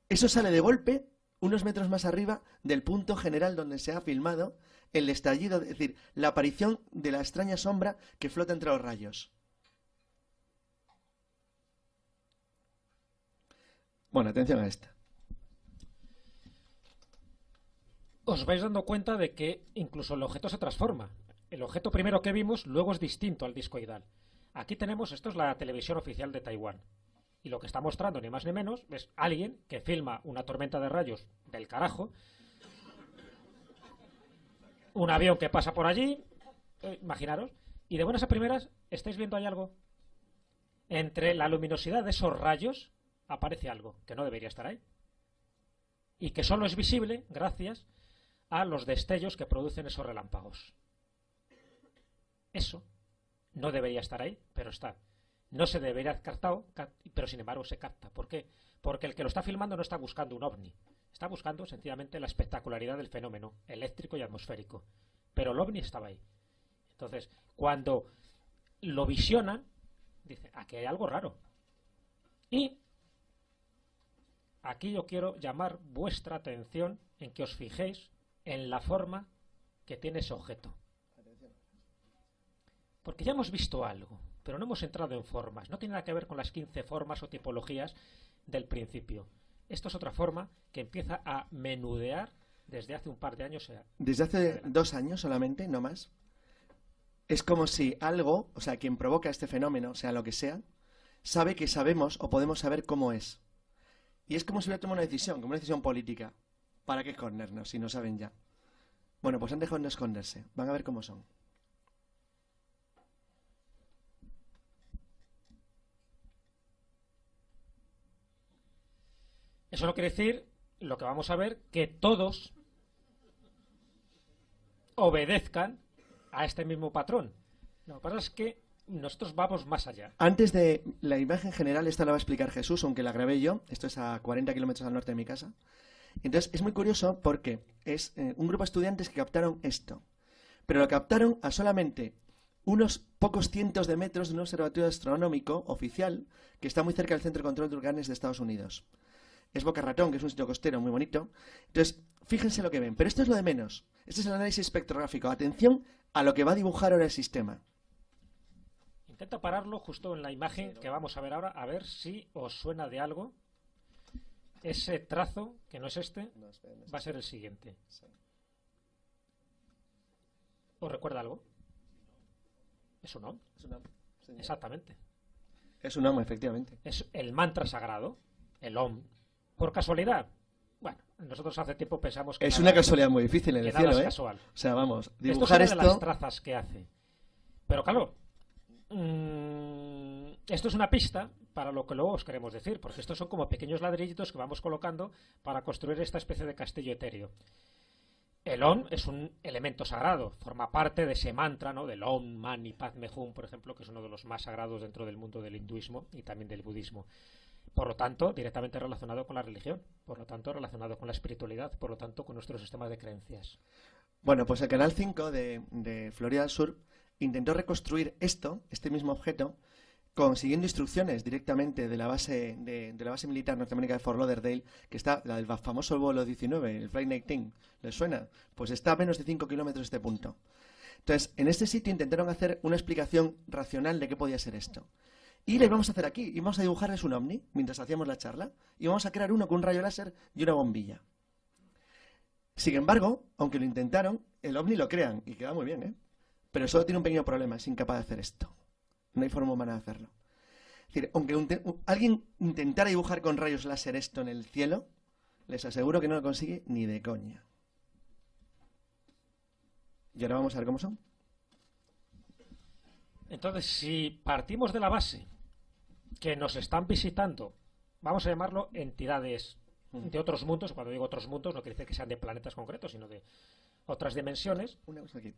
eso sale de golpe unos metros más arriba del punto general donde se ha filmado el estallido, es decir, la aparición de la extraña sombra que flota entre los rayos. Bueno, atención a esta. Os vais dando cuenta de que incluso el objeto se transforma. El objeto primero que vimos luego es distinto al discoidal. Aquí tenemos, esto es la televisión oficial de Taiwán. Y lo que está mostrando, ni más ni menos, es alguien que filma una tormenta de rayos del carajo, un avión que pasa por allí, imaginaros, y de buenas a primeras, ¿estáis viendo ahí algo? Entre la luminosidad de esos rayos aparece algo que no debería estar ahí. Y que solo es visible gracias a los destellos que producen esos relámpagos. Eso no debería estar ahí, pero está. No se debería haber captado, pero sin embargo se capta. ¿Por qué? Porque el que lo está filmando no está buscando un ovni. Está buscando sencillamente la espectacularidad del fenómeno eléctrico y atmosférico. Pero el ovni estaba ahí. Entonces, cuando lo visionan, dice, aquí hay algo raro. Y aquí yo quiero llamar vuestra atención en que os fijéis en la forma que tiene ese objeto. Porque ya hemos visto algo, pero no hemos entrado en formas. No tiene nada que ver con las 15 formas o tipologías del principio. Esto es otra forma que empieza a menudear desde hace un par de años. Desde hace 2 años solamente, no más. Es como si algo, o sea, quien provoca este fenómeno, sea lo que sea, sabe que sabemos o podemos saber cómo es. Y es como si hubiera tomado una decisión, como una decisión política. ¿Para qué escondernos si no saben ya? Bueno, pues han dejado de esconderse. Van a ver cómo son. Eso no quiere decir, lo que vamos a ver, que todos obedezcan a este mismo patrón. Lo que pasa es que nosotros vamos más allá. Antes de la imagen general, esta la va a explicar Jesús, aunque la grabé yo. Esto es a 40 kilómetros al norte de mi casa. Entonces, es muy curioso porque es un grupo de estudiantes que captaron esto. Pero lo captaron a solamente unos pocos cientos de metros de un observatorio astronómico oficial que está muy cerca del Centro de Control de Huracanes de Estados Unidos. Es Boca Ratón, que es un sitio costero muy bonito. Entonces, fíjense lo que ven. Pero esto es lo de menos. Este es el análisis espectrográfico. Atención a lo que va a dibujar ahora el sistema. Intenta pararlo justo en la imagen que vamos a ver ahora, a ver si os suena de algo. Ese trazo, que no es este, va a ser el siguiente. ¿Os recuerda algo? Es un Om. Exactamente. Es un Om, efectivamente. Es el mantra sagrado, el Om. ¿Por casualidad? Bueno, nosotros hace tiempo pensamos que es una casualidad muy difícil en el cielo, es casual. O sea, vamos, dibujar esto es una de las trazas que hace. Pero claro, esto es una pista para lo que luego os queremos decir, porque estos son como pequeños ladrillitos que vamos colocando para construir esta especie de castillo etéreo. El Om es un elemento sagrado, forma parte de ese mantra, ¿no? Del Om Mani Padme Hum, por ejemplo, que es uno de los más sagrados dentro del mundo del hinduismo y también del budismo. Por lo tanto, directamente relacionado con la religión, por lo tanto, relacionado con la espiritualidad, por lo tanto, con nuestros sistemas de creencias. Bueno, pues el Canal 5 de Florida del Sur intentó reconstruir este mismo objeto, consiguiendo instrucciones directamente de la base militar norteamericana de Fort Lauderdale, que está, la del famoso vuelo 19, el Flight 19, ¿les suena? Pues está a menos de 5 kilómetros de este punto. Entonces, en este sitio intentaron hacer una explicación racional de qué podía ser esto. Y le vamos a hacer aquí, y vamos a dibujarles un ovni mientras hacíamos la charla, y vamos a crear uno con un rayo láser y una bombilla. Sin embargo, aunque lo intentaron, el ovni lo crean, y queda muy bien, ¿eh? Pero solo tiene un pequeño problema, es incapaz de hacer esto. No hay forma humana de hacerlo. Es decir, aunque alguien intentara dibujar con rayos láser esto en el cielo, les aseguro que no lo consigue ni de coña. Y ahora vamos a ver cómo son. Entonces, si partimos de la base que nos están visitando, vamos a llamarlo entidades de otros mundos. Cuando digo otros mundos no quiere decir que sean de planetas concretos, sino de otras dimensiones. Una cosa aquí.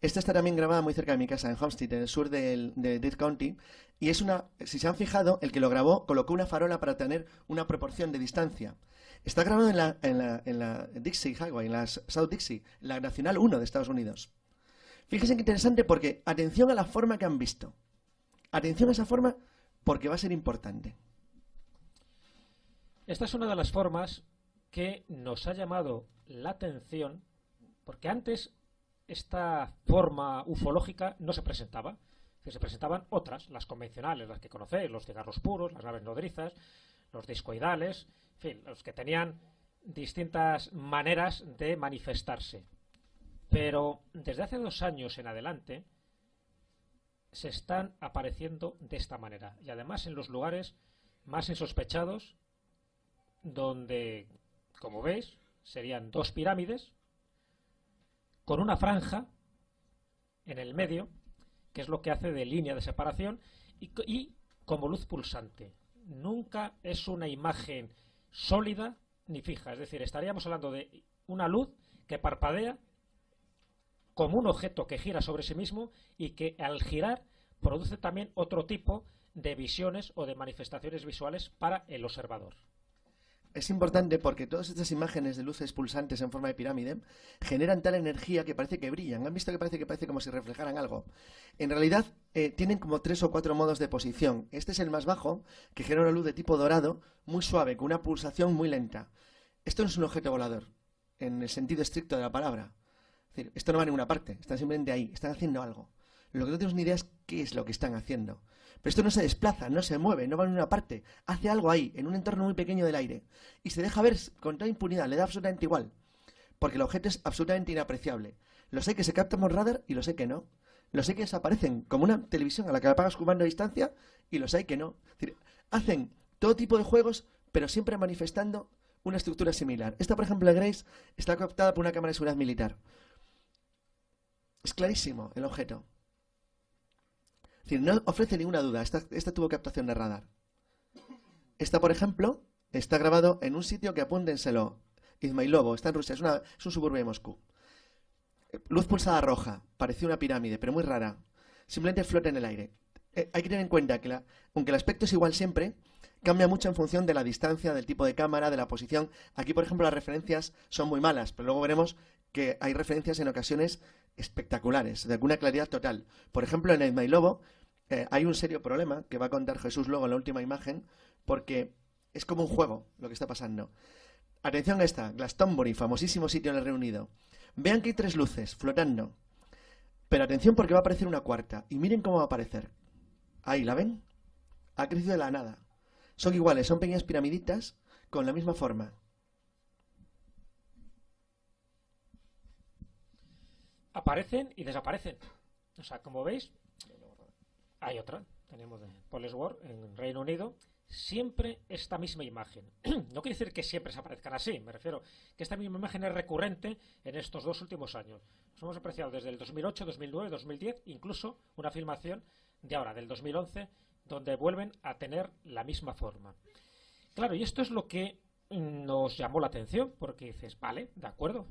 Esta está también grabada muy cerca de mi casa, en Homestead, en el sur de Dade County. Y es si se han fijado, el que lo grabó colocó una farola para tener una proporción de distancia. Está grabado en la Dixie Highway, en la South Dixie, la Nacional 1 de Estados Unidos. Fíjense qué interesante, porque atención a la forma que han visto. Atención a esa forma, porque va a ser importante. Esta es una de las formas que nos ha llamado la atención, porque antes esta forma ufológica no se presentaba. Se presentaban otras, las convencionales, las que conocéis, los cigarros puros, las naves nodrizas, los discoidales, en fin, los que tenían distintas maneras de manifestarse. Pero desde hace 2 años en adelante se están apareciendo de esta manera, y además en los lugares más insospechados, donde, como veis, serían 2 pirámides con una franja en el medio, que es lo que hace de línea de separación, y como luz pulsante. Nunca es una imagen sólida ni fija, es decir, estaríamos hablando de una luz que parpadea como un objeto que gira sobre sí mismo, y que al girar produce también otro tipo de visiones o de manifestaciones visuales para el observador. Es importante porque todas estas imágenes de luces pulsantes en forma de pirámide generan tal energía que parece que brillan. ¿Han visto que parece como si reflejaran algo? En realidad tienen como 3 o 4 modos de posición. Este es el más bajo, que genera una luz de tipo dorado, muy suave, con una pulsación muy lenta. Esto no es un objeto volador, en el sentido estricto de la palabra. Es decir, esto no va a ninguna parte, están simplemente ahí, están haciendo algo. Lo que no tenemos ni idea es qué es lo que están haciendo. Pero esto no se desplaza, no se mueve, no va a ninguna parte. Hace algo ahí, en un entorno muy pequeño del aire. Y se deja ver con toda impunidad, le da absolutamente igual. Porque el objeto es absolutamente inapreciable. Los hay que se captan por radar y los hay que no. Los hay que desaparecen, como una televisión a la que apagas comando a distancia, y los hay que no. Es decir, hacen todo tipo de juegos, pero siempre manifestando una estructura similar. Esta, por ejemplo, de Grace, está captada por una cámara de seguridad militar. Es clarísimo el objeto. Es decir, no ofrece ninguna duda. Esta tuvo captación de radar. Esta, por ejemplo, está grabado en un sitio que, apúntenselo, Izmailovo, está en Rusia, es un suburbio de Moscú. Luz pulsada roja, parecía una pirámide, pero muy rara. Simplemente flota en el aire. Hay que tener en cuenta que, aunque el aspecto es igual siempre, cambia mucho en función de la distancia, del tipo de cámara, de la posición. Aquí, por ejemplo, las referencias son muy malas, pero luego veremos que hay referencias en ocasiones espectaculares, de alguna claridad total. Por ejemplo, en Izmailovo hay un serio problema que va a contar Jesús luego en la última imagen, porque es como un juego lo que está pasando. Atención a esta, Glastonbury, famosísimo sitio en el Reino Unido. Vean que hay 3 luces flotando, pero atención porque va a aparecer una cuarta, y miren cómo va a aparecer. Ahí, ¿la ven? Ha crecido de la nada. Son iguales, son pequeñas piramiditas con la misma forma. Aparecen y desaparecen. O sea, como veis, hay otra. Tenemos de Polesworth en Reino Unido. Siempre esta misma imagen. No quiere decir que siempre se aparezcan así. Me refiero que esta misma imagen es recurrente en estos 2 últimos años. Nos hemos apreciado desde el 2008, 2009, 2010, incluso una filmación de ahora, del 2011, donde vuelven a tener la misma forma. Claro, y esto es lo que nos llamó la atención, porque dices, vale, de acuerdo,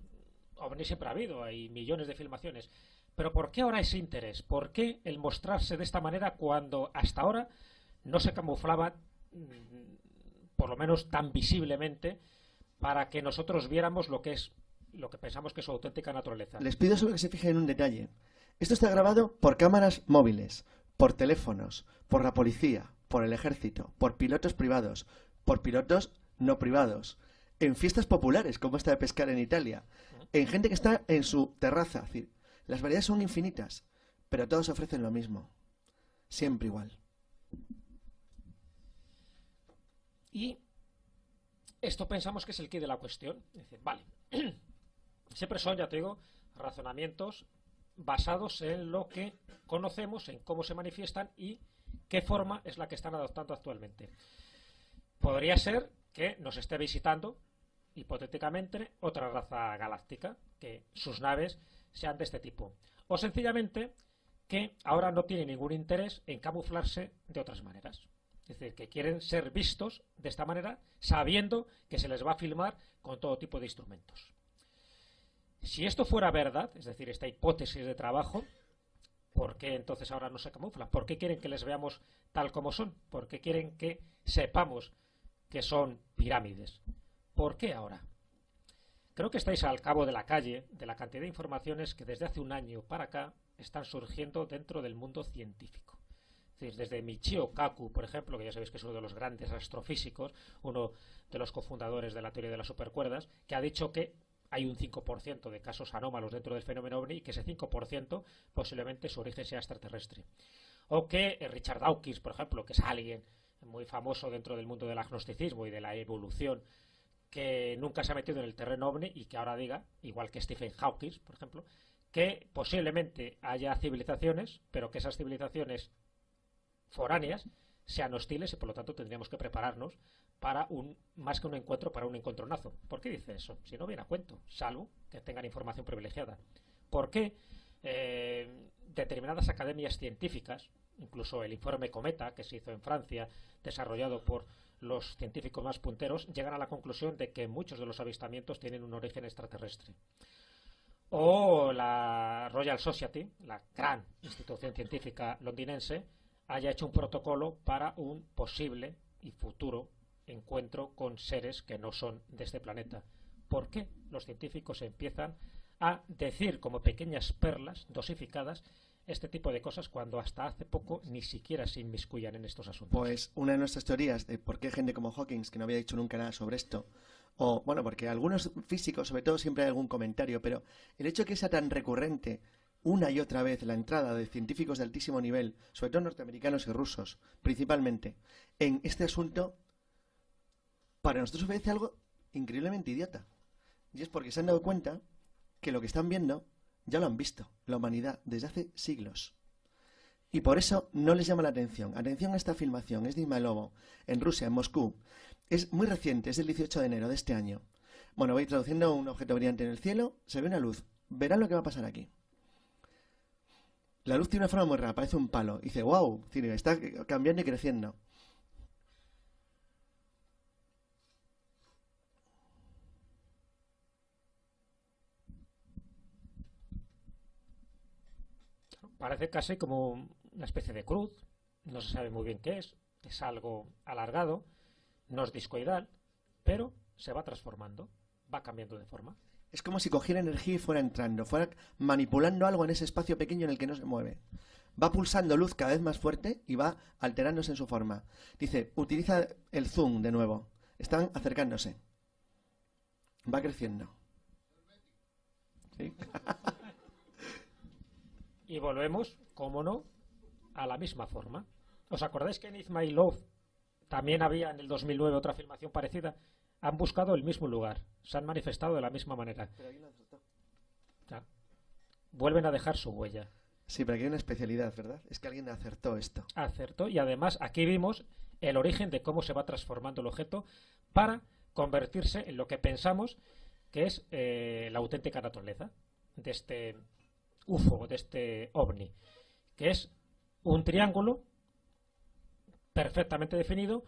ovnis siempre ha habido, hay millones de filmaciones, pero ¿por qué ahora ese interés? ¿Por qué el mostrarse de esta manera cuando hasta ahora no se camuflaba, por lo menos tan visiblemente, para que nosotros viéramos lo que es lo que pensamos que es su auténtica naturaleza. Les pido solo que se fijen en un detalle. Esto está grabado por cámaras móviles, por teléfonos, por la policía, por el ejército, por pilotos privados, por pilotos no privados, en fiestas populares, como esta de pescar en Italia, en gente que está en su terraza. Es decir, las variedades son infinitas, pero todos ofrecen lo mismo. Siempre igual. Y esto pensamos que es el quid de la cuestión. Es decir, vale, siempre son, ya te digo, razonamientos basados en lo que conocemos, en cómo se manifiestan y qué forma es la que están adoptando actualmente. Podría ser que nos esté visitando, hipotéticamente, otra raza galáctica, que sus naves sean de este tipo. O sencillamente que ahora no tiene ningún interés en camuflarse de otras maneras. Es decir, que quieren ser vistos de esta manera, sabiendo que se les va a filmar con todo tipo de instrumentos. Si esto fuera verdad, es decir, esta hipótesis de trabajo, ¿por qué entonces ahora no se camuflan? ¿Por qué quieren que les veamos tal como son? ¿Por qué quieren que sepamos que son pirámides? ¿Por qué ahora? Creo que estáis al cabo de la calle de la cantidad de informaciones que desde hace un año para acá están surgiendo dentro del mundo científico. Es decir, desde Michio Kaku, por ejemplo, que ya sabéis que es uno de los grandes astrofísicos, uno de los cofundadores de la teoría de las supercuerdas, que ha dicho que hay un 5% de casos anómalos dentro del fenómeno OVNI y que ese 5% posiblemente su origen sea extraterrestre. O que Richard Dawkins, por ejemplo, que es alguien muy famoso dentro del mundo del agnosticismo y de la evolución, que nunca se ha metido en el terreno OVNI y que ahora diga, igual que Stephen Hawking, por ejemplo, que posiblemente haya civilizaciones, pero que esas civilizaciones foráneas sean hostiles y por lo tanto tendríamos que prepararnos para más que un encuentro, para un encontronazo. ¿Por qué dice eso? Si no viene a cuento, salvo que tengan información privilegiada. ¿Por qué determinadas academias científicas, incluso el informe Cometa que se hizo en Francia, desarrollado por los científicos más punteros, llegan a la conclusión de que muchos de los avistamientos tienen un origen extraterrestre? O la Royal Society, la gran institución científica londinense, haya hecho un protocolo para un posible y futuro encuentro con seres que no son de este planeta. ¿Por qué los científicos empiezan a decir como pequeñas perlas dosificadas este tipo de cosas cuando hasta hace poco ni siquiera se inmiscuyan en estos asuntos? Pues una de nuestras teorías de por qué gente como Hawking, que no había dicho nunca nada sobre esto, o bueno, porque algunos físicos, sobre todo, siempre hay algún comentario, pero el hecho de que sea tan recurrente una y otra vez la entrada de científicos de altísimo nivel, sobre todo norteamericanos y rusos, principalmente, en este asunto, para nosotros parece algo increíblemente idiota. Y es porque se han dado cuenta que lo que están viendo ya lo han visto, la humanidad, desde hace siglos. Y por eso no les llama la atención. Atención a esta filmación, es de Ismailovo, en Rusia, en Moscú. Es muy reciente, es del 18 de enero de este año. Bueno, voy traduciendo un objeto brillante en el cielo, se ve una luz. Verán lo que va a pasar aquí. La luz tiene una forma muy rara, parece un palo. Y dice, wow, está cambiando y creciendo. Parece casi como una especie de cruz, no se sabe muy bien qué es algo alargado, no es discoidal, pero se va transformando, va cambiando de forma. Es como si cogiera energía y fuera entrando, fuera manipulando algo en ese espacio pequeño en el que no se mueve. Va pulsando luz cada vez más fuerte y va alterándose en su forma. Dice, utiliza el zoom de nuevo. Están acercándose. Va creciendo. ¿Sí? Y volvemos, cómo no, a la misma forma. ¿Os acordáis que en It's My Love también había en el 2009 otra filmación parecida? Han buscado el mismo lugar, se han manifestado de la misma manera. Pero alguien lo acertó. Ya. Vuelven a dejar su huella. Sí, pero aquí hay una especialidad, ¿verdad? Es que alguien acertó esto. Acertó, y además aquí vimos el origen de cómo se va transformando el objeto para convertirse en lo que pensamos que es la auténtica naturaleza de este UFO, de este ovni, que es un triángulo perfectamente definido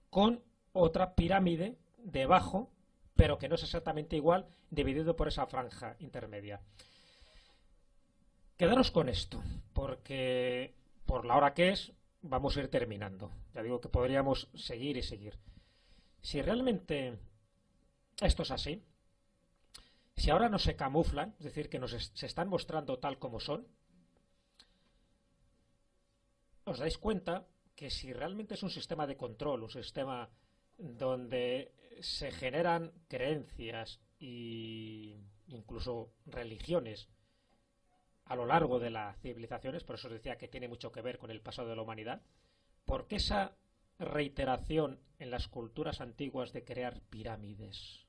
con otra pirámide debajo, pero que no es exactamente igual, dividido por esa franja intermedia. Quedaros con esto, porque por la hora que es, vamos a ir terminando. Ya digo que podríamos seguir y seguir. Si realmente esto es así, si ahora no se camuflan, es decir, que se están mostrando tal como son, os dais cuenta que si realmente es un sistema de control, un sistema donde se generan creencias e incluso religiones a lo largo de las civilizaciones, por eso os decía que tiene mucho que ver con el pasado de la humanidad, ¿por qué esa reiteración en las culturas antiguas de crear pirámides?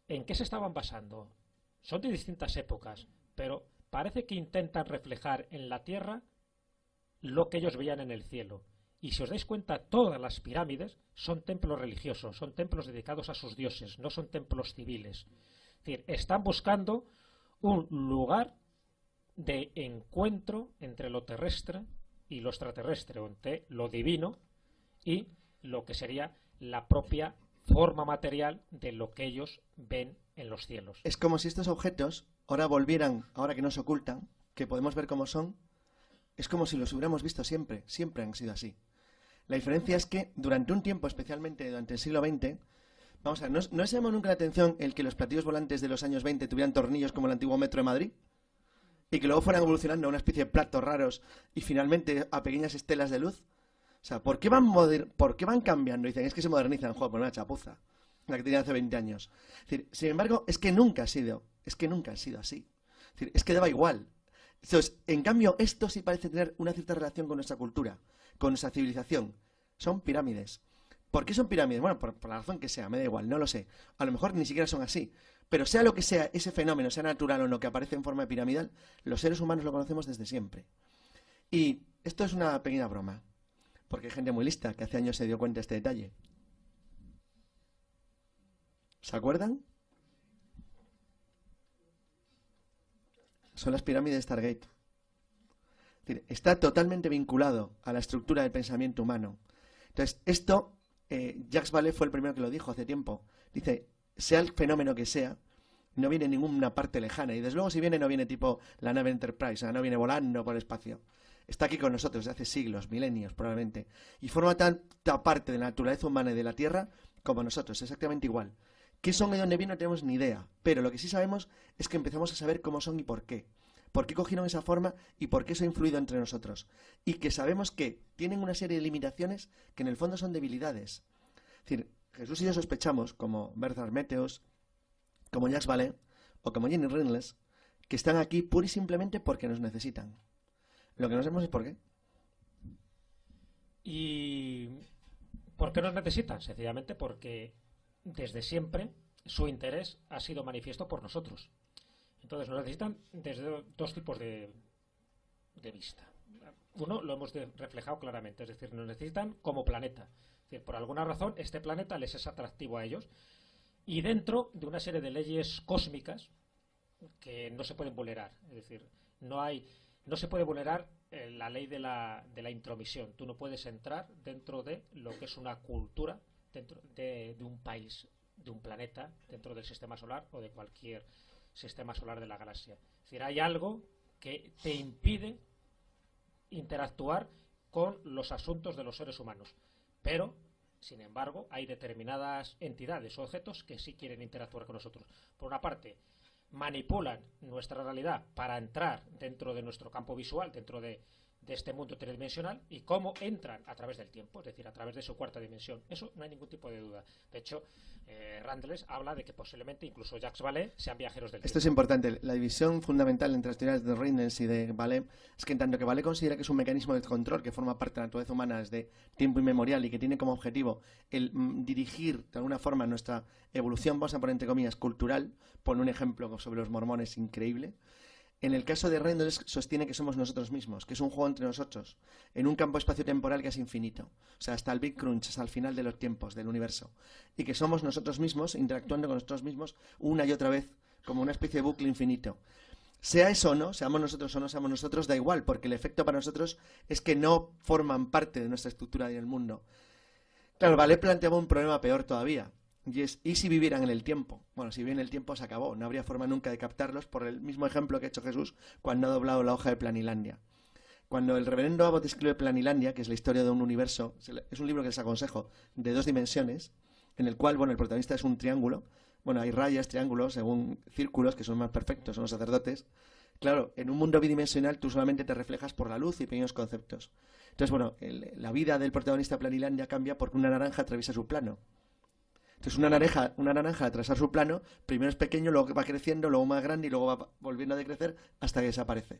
¿En qué se estaban basando? Son de distintas épocas, pero parece que intentan reflejar en la Tierra lo que ellos veían en el cielo. Y si os dais cuenta, todas las pirámides son templos religiosos, son templos dedicados a sus dioses, no son templos civiles. Es decir, están buscando un lugar de encuentro entre lo terrestre y lo extraterrestre, entre lo divino y lo que sería la propia forma material de lo que ellos ven en los cielos. Es como si estos objetos ahora volvieran, ahora que nos ocultan, que podemos ver cómo son, es como si los hubiéramos visto siempre, siempre han sido así. La diferencia es que durante un tiempo, especialmente durante el siglo XX, vamos a ver, ¿no se llamó nunca la atención el que los platillos volantes de los años 20 tuvieran tornillos como el antiguo metro de Madrid? Y que luego fueran evolucionando a una especie de platos raros y finalmente a pequeñas estelas de luz. O sea, ¿por qué van cambiando? Dicen, es que se modernizan, joder, por una chapuza, la que tenían hace 20 años. Es decir, sin embargo, es que nunca ha sido así. Es decir, es que daba igual. Entonces, en cambio, esto sí parece tener una cierta relación con nuestra cultura, con nuestra civilización. Son pirámides. ¿Por qué son pirámides? Bueno, por la razón que sea, me da igual, no lo sé. A lo mejor ni siquiera son así. Pero sea lo que sea, ese fenómeno, sea natural o no, que aparece en forma piramidal, los seres humanos lo conocemos desde siempre. Y esto es una pequeña broma, porque hay gente muy lista que hace años se dio cuenta de este detalle. ¿Se acuerdan? Son las pirámides de Stargate. Es decir, está totalmente vinculado a la estructura del pensamiento humano. Entonces, esto, Jacques Vallée fue el primero que lo dijo hace tiempo. Dice, sea el fenómeno que sea, no viene en ninguna parte lejana. Y desde luego si viene, no viene tipo la nave Enterprise, o sea, no viene volando por el espacio. Está aquí con nosotros desde hace siglos, milenios probablemente. Y forma tanta parte de la naturaleza humana y de la Tierra como nosotros, exactamente igual. ¿Qué son y dónde vienen? No tenemos ni idea. Pero lo que sí sabemos es que empezamos a saber cómo son y por qué. Por qué cogieron esa forma y por qué eso ha influido entre nosotros. Y que sabemos que tienen una serie de limitaciones que en el fondo son debilidades. Es decir, Jesús y yo sospechamos, como Bernard Meteos, como Jacques Vallée o como Jenny Reynolds, que están aquí pura y simplemente porque nos necesitan. Lo que no sabemos es por qué. ¿Y por qué nos necesitan? Sencillamente porque desde siempre su interés ha sido manifiesto por nosotros. Entonces nos necesitan desde dos tipos de vista. Uno lo hemos reflejado claramente, es decir, nos necesitan como planeta. Es decir, por alguna razón este planeta les es atractivo a ellos y dentro de una serie de leyes cósmicas que no se pueden vulnerar. Es decir, no se puede vulnerar la ley de la intromisión. Tú no puedes entrar dentro de lo que es una cultura, dentro de un país, de un planeta, dentro del sistema solar o de cualquier sistema solar de la galaxia. Es decir, hay algo que te impide interactuar con los asuntos de los seres humanos. Pero, sin embargo, hay determinadas entidades o objetos que sí quieren interactuar con nosotros. Por una parte, manipulan nuestra realidad para entrar dentro de nuestro campo visual, dentro de este mundo tridimensional, y cómo entran a través del tiempo, es decir, a través de su cuarta dimensión. Eso no hay ningún tipo de duda. De hecho, Randles habla de que posiblemente incluso Jacques Vallée sean viajeros del tiempo. Esto es importante. La división fundamental entre las teorías de Reynolds y de Vallée es que en tanto que Vallée considera que es un mecanismo de control que forma parte de la naturaleza humana desde tiempo inmemorial y que tiene como objetivo el dirigir de alguna forma nuestra evolución, vamos a poner entre comillas, cultural, pone un ejemplo sobre los mormones increíble. En el caso de Reynolds sostiene que somos nosotros mismos, que es un juego entre nosotros, en un campo espacio-temporal que es infinito. O sea, hasta el Big Crunch, hasta el final de los tiempos, del universo. Y que somos nosotros mismos, interactuando con nosotros mismos una y otra vez, como una especie de bucle infinito. Sea eso o no, seamos nosotros o no seamos nosotros, da igual, porque el efecto para nosotros es que no forman parte de nuestra estructura y del mundo. Claro, Vallée planteaba un problema peor todavía. ¿Y si vivieran en el tiempo? Bueno, si viven en el tiempo se acabó. No habría forma nunca de captarlos por el mismo ejemplo que ha hecho Jesús cuando ha doblado la hoja de Planilandia. Cuando el reverendo Abbott escribe Planilandia, que es la historia de un universo, es un libro que les aconsejo, de 2 dimensiones, en el cual, bueno, el protagonista es un triángulo, Bueno, hay rayas, triángulos, según círculos, que son más perfectos, son los sacerdotes. Claro, en un mundo bidimensional tú solamente te reflejas por la luz y pequeños conceptos. Entonces, bueno, la vida del protagonista Planilandia cambia porque una naranja atraviesa su plano. Entonces, una naranja al atravesar su plano, primero es pequeño, luego va creciendo, luego más grande y luego va volviendo a decrecer hasta que desaparece.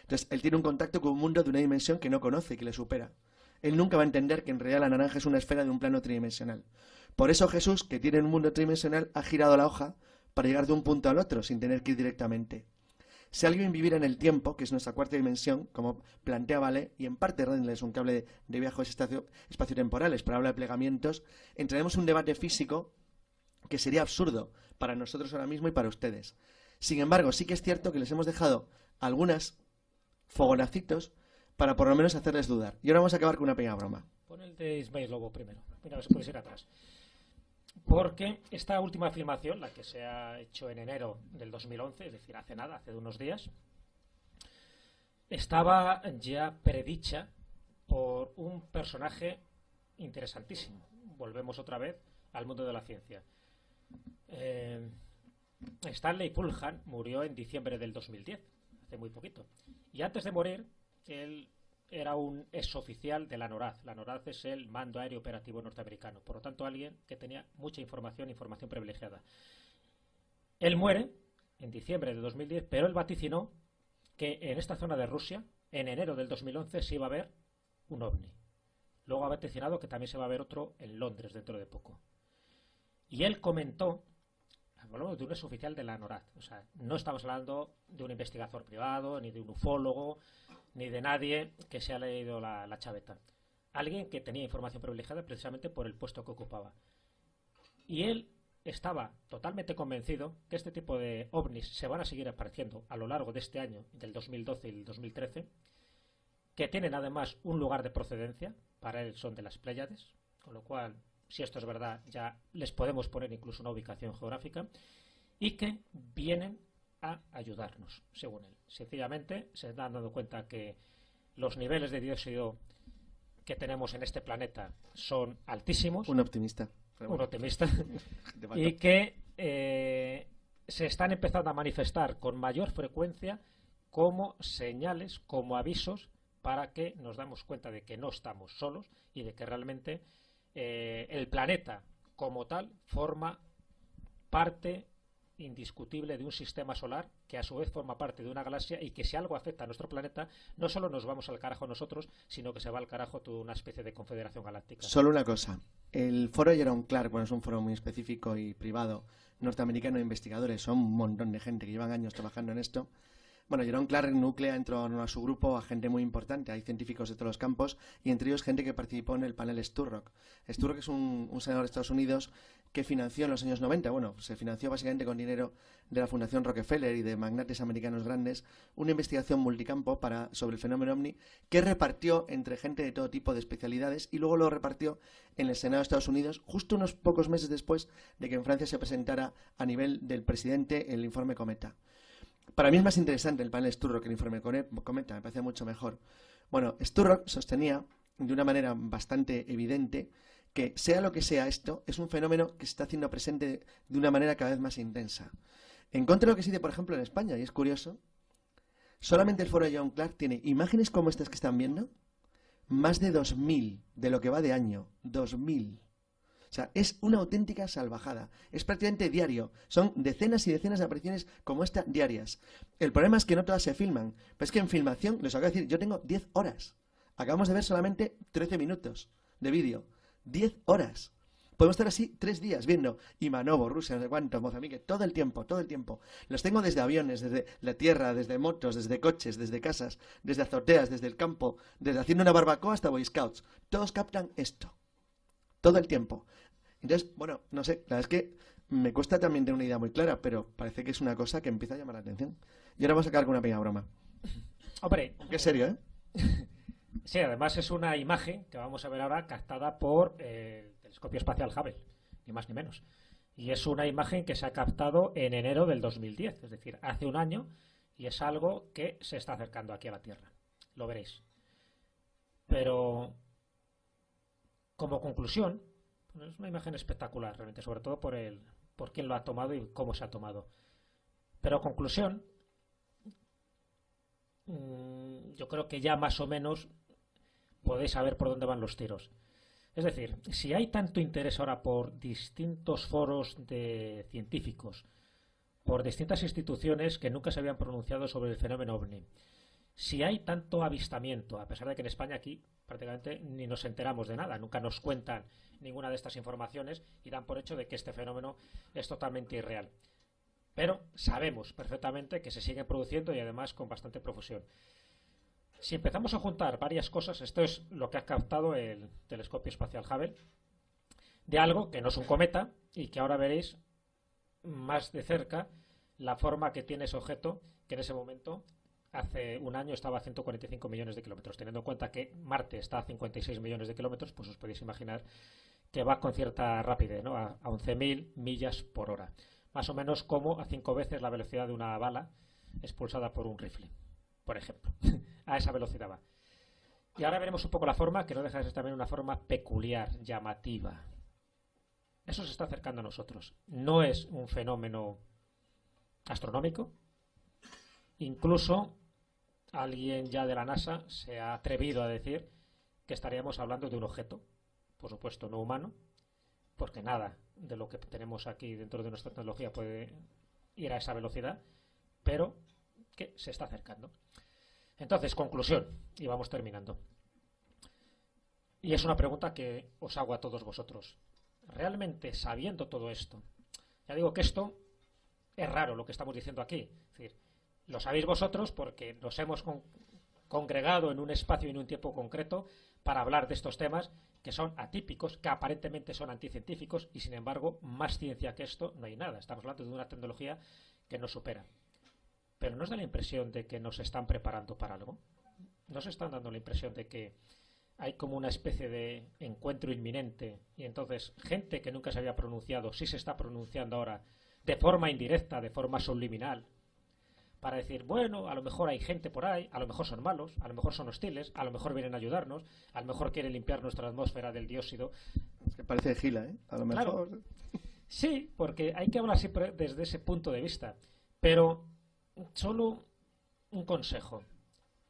Entonces, él tiene un contacto con un mundo de una dimensión que no conoce, que le supera. Él nunca va a entender que en realidad la naranja es una esfera de un plano tridimensional. Por eso Jesús, que tiene un mundo tridimensional, ha girado la hoja para llegar de un punto al otro sin tener que ir directamente. Si alguien viviera en el tiempo, que es nuestra cuarta dimensión, como plantea Vallée, y en parte Rendel es un cable de viajes espaciotemporales, pero habla de plegamientos, entraremos en un debate físico que sería absurdo para nosotros ahora mismo y para ustedes. Sin embargo, sí que es cierto que les hemos dejado algunas fogonacitos para por lo menos hacerles dudar. Y ahora vamos a acabar con una pequeña broma. Pon el de Ismael Lobo primero. Mira, a ver si puedes ir atrás. Porque esta última afirmación, la que se ha hecho en enero del 2011, es decir, hace nada, hace unos días, estaba ya predicha por un personaje interesantísimo. Volvemos otra vez al mundo de la ciencia. Stanley Pulhan murió en diciembre del 2010, hace muy poquito. Y antes de morir, él era un exoficial de la NORAD. La NORAD es el Mando Aéreo Operativo Norteamericano. Por lo tanto, alguien que tenía mucha información privilegiada. Él muere en diciembre de 2010, pero él vaticinó que en esta zona de Rusia, en enero del 2011, se iba a ver un ovni. Luego ha vaticinado que también se va a ver otro en Londres dentro de poco. Y él comentó, hablamos de un exoficial de la NORAD, o sea, no estamos hablando de un investigador privado, ni de un ufólogo, ni de nadie que se ha leído la chaveta. Alguien que tenía información privilegiada precisamente por el puesto que ocupaba. Y él estaba totalmente convencido que este tipo de ovnis se van a seguir apareciendo a lo largo de este año, del 2012 y el 2013, que tienen además un lugar de procedencia, para él son de las Pléyades, con lo cual, si esto es verdad, ya les podemos poner incluso una ubicación geográfica, y que vienen a ayudarnos, según él. Sencillamente se han dado cuenta que los niveles de dióxido que tenemos en este planeta son altísimos. Un optimista. Un optimista. Y que se están empezando a manifestar con mayor frecuencia como señales, como avisos, para que nos damos cuenta de que no estamos solos y de que realmente el planeta como tal forma parte indiscutible de un sistema solar que a su vez forma parte de una galaxia y que si algo afecta a nuestro planeta no solo nos vamos al carajo nosotros, sino que se va al carajo toda una especie de confederación galáctica. Solo una cosa, el foro Jerome Clark, bueno, es un foro muy específico y privado norteamericano de investigadores, son un montón de gente que llevan años trabajando en esto. Bueno, Jerome Clark nuclea en torno a su grupo a gente muy importante, hay científicos de todos los campos y entre ellos gente que participó en el panel Sturrock. Sturrock es un senador de Estados Unidos que financió en los años 90, bueno, se financió básicamente con dinero de la Fundación Rockefeller y de magnates americanos grandes, una investigación multicampo sobre el fenómeno ovni que repartió entre gente de todo tipo de especialidades y luego lo repartió en el Senado de Estados Unidos justo unos pocos meses después de que en Francia se presentara a nivel del presidente el informe Cometa. Para mí es más interesante el panel Sturrock que el informe Cometa, me parece mucho mejor. Bueno, Sturrock sostenía de una manera bastante evidente que sea lo que sea esto, es un fenómeno que se está haciendo presente de una manera cada vez más intensa. En contra de lo que se dice, por ejemplo, en España, y es curioso, solamente el foro de Jerome Clark tiene imágenes como estas que están viendo, más de 2.000 de lo que va de año, 2.000. O sea, es una auténtica salvajada. Es prácticamente diario. Son decenas y decenas de apariciones como esta diarias. El problema es que no todas se filman. Pero es que en filmación, les acabo de decir, yo tengo 10 horas. Acabamos de ver solamente 13 minutos de vídeo. 10 horas. Podemos estar así 3 días viendo Imanovo, Rusia, no sé cuánto, Mozambique, todo el tiempo, todo el tiempo. Los tengo desde aviones, desde la tierra, desde motos, desde coches, desde casas, desde azoteas, desde el campo, desde haciendo una barbacoa hasta Boy Scouts. Todos captan esto. Todo el tiempo. Entonces, bueno, no sé, la verdad es que me cuesta también tener una idea muy clara, pero parece que es una cosa que empieza a llamar la atención. Y ahora vamos a sacar con una pequeña broma. Hombre, qué serio, ¿eh? Sí, además es una imagen que vamos a ver ahora captada por el telescopio espacial Hubble, ni más ni menos. Y es una imagen que se ha captado en enero del 2010, es decir, hace un año, y es algo que se está acercando aquí a la Tierra. Lo veréis. Pero, como conclusión, es una imagen espectacular, realmente, sobre todo por el por quién lo ha tomado y cómo se ha tomado. Pero conclusión, yo creo que ya más o menos podéis saber por dónde van los tiros. Es decir, si hay tanto interés ahora por distintos foros de científicos, por distintas instituciones que nunca se habían pronunciado sobre el fenómeno OVNI, si hay tanto avistamiento, a pesar de que en España aquí prácticamente ni nos enteramos de nada, nunca nos cuentan ninguna de estas informaciones y dan por hecho de que este fenómeno es totalmente irreal. Pero sabemos perfectamente que se sigue produciendo y además con bastante profusión. Si empezamos a juntar varias cosas, esto es lo que ha captado el telescopio espacial Hubble, de algo que no es un cometa y que ahora veréis más de cerca la forma que tiene ese objeto, que en ese momento, hace un año, estaba a 145 millones de kilómetros. Teniendo en cuenta que Marte está a 56 millones de kilómetros, pues os podéis imaginar que va con cierta rapidez, ¿no? A 11.000 millas por hora. Más o menos como a 5 veces la velocidad de una bala expulsada por un rifle, por ejemplo. A esa velocidad va. Y ahora veremos un poco la forma, que no deja de ser también una forma peculiar, llamativa. Eso se está acercando a nosotros. No es un fenómeno astronómico. Incluso alguien ya de la NASA se ha atrevido a decir que estaríamos hablando de un objeto, por supuesto no humano, porque nada de lo que tenemos aquí dentro de nuestra tecnología puede ir a esa velocidad, pero que se está acercando. Entonces, conclusión, y vamos terminando. Y es una pregunta que os hago a todos vosotros. Realmente, sabiendo todo esto, ya digo que esto es raro lo que estamos diciendo aquí, es decir, lo sabéis vosotros porque nos hemos congregado en un espacio y en un tiempo concreto para hablar de estos temas que son atípicos, que aparentemente son anticientíficos y sin embargo más ciencia que esto no hay nada. Estamos hablando de una tecnología que nos supera. Pero ¿no os da la impresión de que nos están preparando para algo? ¿Nos están dando la impresión de que hay como una especie de encuentro inminente y entonces gente que nunca se había pronunciado sí se está pronunciando ahora de forma indirecta, de forma subliminal, para decir, bueno, a lo mejor hay gente por ahí, a lo mejor son malos, a lo mejor son hostiles, a lo mejor vienen a ayudarnos, a lo mejor quieren limpiar nuestra atmósfera del dióxido? Es que parece gila, ¿eh? A lo mejor. Claro. Sí, porque hay que hablar siempre desde ese punto de vista. Pero solo un consejo.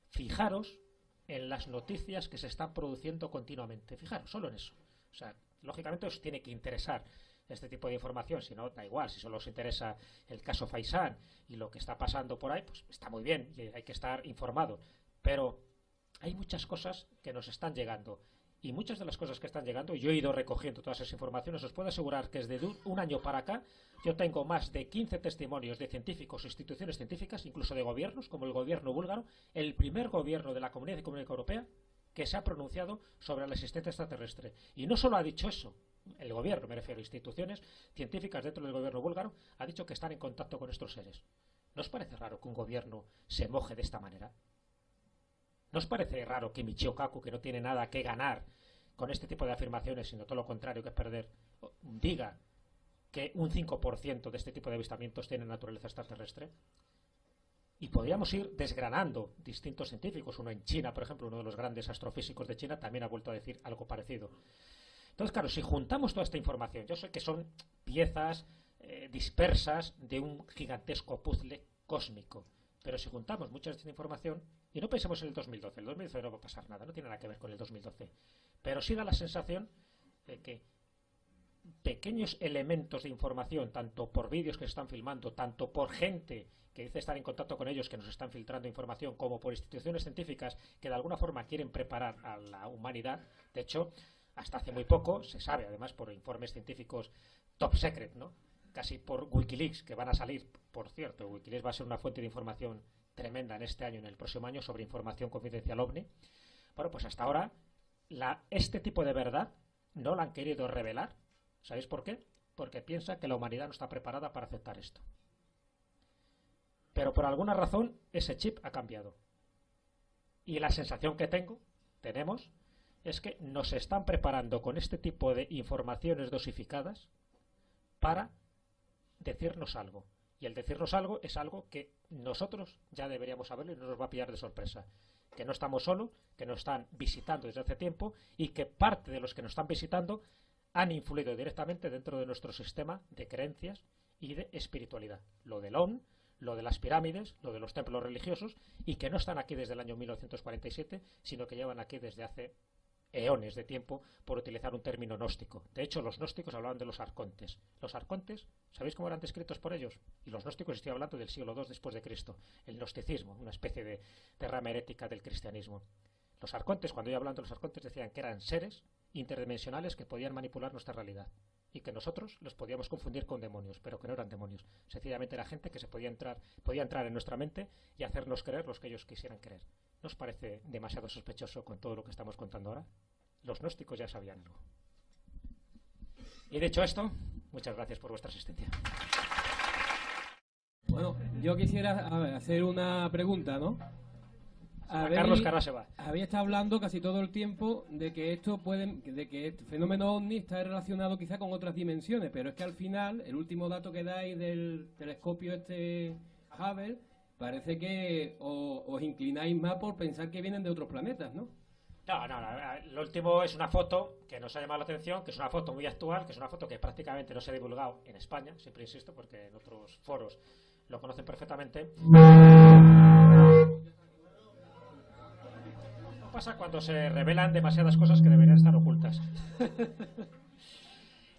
Fijaros en las noticias que se están produciendo continuamente. Fijaros, solo en eso. O sea, lógicamente os tiene que interesar este tipo de información, si no, da igual, si solo os interesa el caso Faisán y lo que está pasando por ahí, pues está muy bien y hay que estar informado, pero hay muchas cosas que nos están llegando y muchas de las cosas que están llegando, y yo he ido recogiendo todas esas informaciones, os puedo asegurar que desde un año para acá yo tengo más de 15 testimonios de científicos, instituciones científicas, incluso de gobiernos, como el gobierno búlgaro, el primer gobierno de la Comunidad Económica Europea que se ha pronunciado sobre la existencia extraterrestre. Y no solo ha dicho eso, el gobierno, me refiero a instituciones científicas dentro del gobierno búlgaro, ha dicho que están en contacto con estos seres. ¿No os parece raro que un gobierno se moje de esta manera? ¿No os parece raro que Michio Kaku, que no tiene nada que ganar con este tipo de afirmaciones, sino todo lo contrario que perder, diga que un 5% de este tipo de avistamientos tienen naturaleza extraterrestre? Y podríamos ir desgranando distintos científicos. Uno en China, por ejemplo, uno de los grandes astrofísicos de China, también ha vuelto a decir algo parecido. Entonces, claro, si juntamos toda esta información, yo sé que son piezas dispersas de un gigantesco puzzle cósmico, pero si juntamos mucha de esta información, y no pensemos en el 2012 no va a pasar nada, no tiene nada que ver con el 2012, pero sí da la sensación de que pequeños elementos de información, tanto por vídeos que se están filmando, tanto por gente que dice estar en contacto con ellos, que nos están filtrando información, como por instituciones científicas que de alguna forma quieren preparar a la humanidad. De hecho, hasta hace muy poco se sabe, además por informes científicos top secret, ¿no? Casi por Wikileaks, que van a salir, por cierto, Wikileaks va a ser una fuente de información tremenda en este año, en el próximo año, sobre información confidencial OVNI. Bueno, pues hasta ahora este tipo de verdad no la han querido revelar. ¿Sabéis por qué? Porque piensa que la humanidad no está preparada para aceptar esto. Pero por alguna razón ese chip ha cambiado. Y la sensación que tenemos, es que nos están preparando con este tipo de informaciones dosificadas para decirnos algo. Y el decirnos algo es algo que nosotros ya deberíamos saberlo y no nos va a pillar de sorpresa. Que no estamos solos, que nos están visitando desde hace tiempo y que parte de los que nos están visitando han influido directamente dentro de nuestro sistema de creencias y de espiritualidad. Lo del ON, lo de las pirámides, lo de los templos religiosos, y que no están aquí desde el año 1947, sino que llevan aquí desde hace eones de tiempo, por utilizar un término gnóstico. De hecho, los gnósticos hablaban de los arcontes. Los arcontes, ¿sabéis cómo eran descritos por ellos? Y los gnósticos, estoy hablando del siglo II después de Cristo. El gnosticismo, una especie de rama herética del cristianismo. Los arcontes, cuando yo hablaba de los arcontes, decían que eran seres interdimensionales que podían manipular nuestra realidad y que nosotros los podíamos confundir con demonios, pero que no eran demonios. Sencillamente era gente que podía entrar en nuestra mente y hacernos creer los que ellos quisieran creer. ¿No os parece demasiado sospechoso con todo lo que estamos contando ahora? Los gnósticos ya sabían algo. Y dicho esto, muchas gracias por vuestra asistencia. Bueno, yo quisiera hacer una pregunta, ¿no? Carlos Carrá se va. Había estado hablando casi todo el tiempo de que este fenómeno ovni está relacionado quizá con otras dimensiones, pero es que al final, el último dato que dais del telescopio Hubble, parece que os inclináis más por pensar que vienen de otros planetas, ¿no? No, lo último es una foto que nos ha llamado la atención, que es una foto muy actual, que es una foto que prácticamente no se ha divulgado en España, siempre insisto, porque en otros foros lo conocen perfectamente. Pasa cuando se revelan demasiadas cosas que deberían estar ocultas.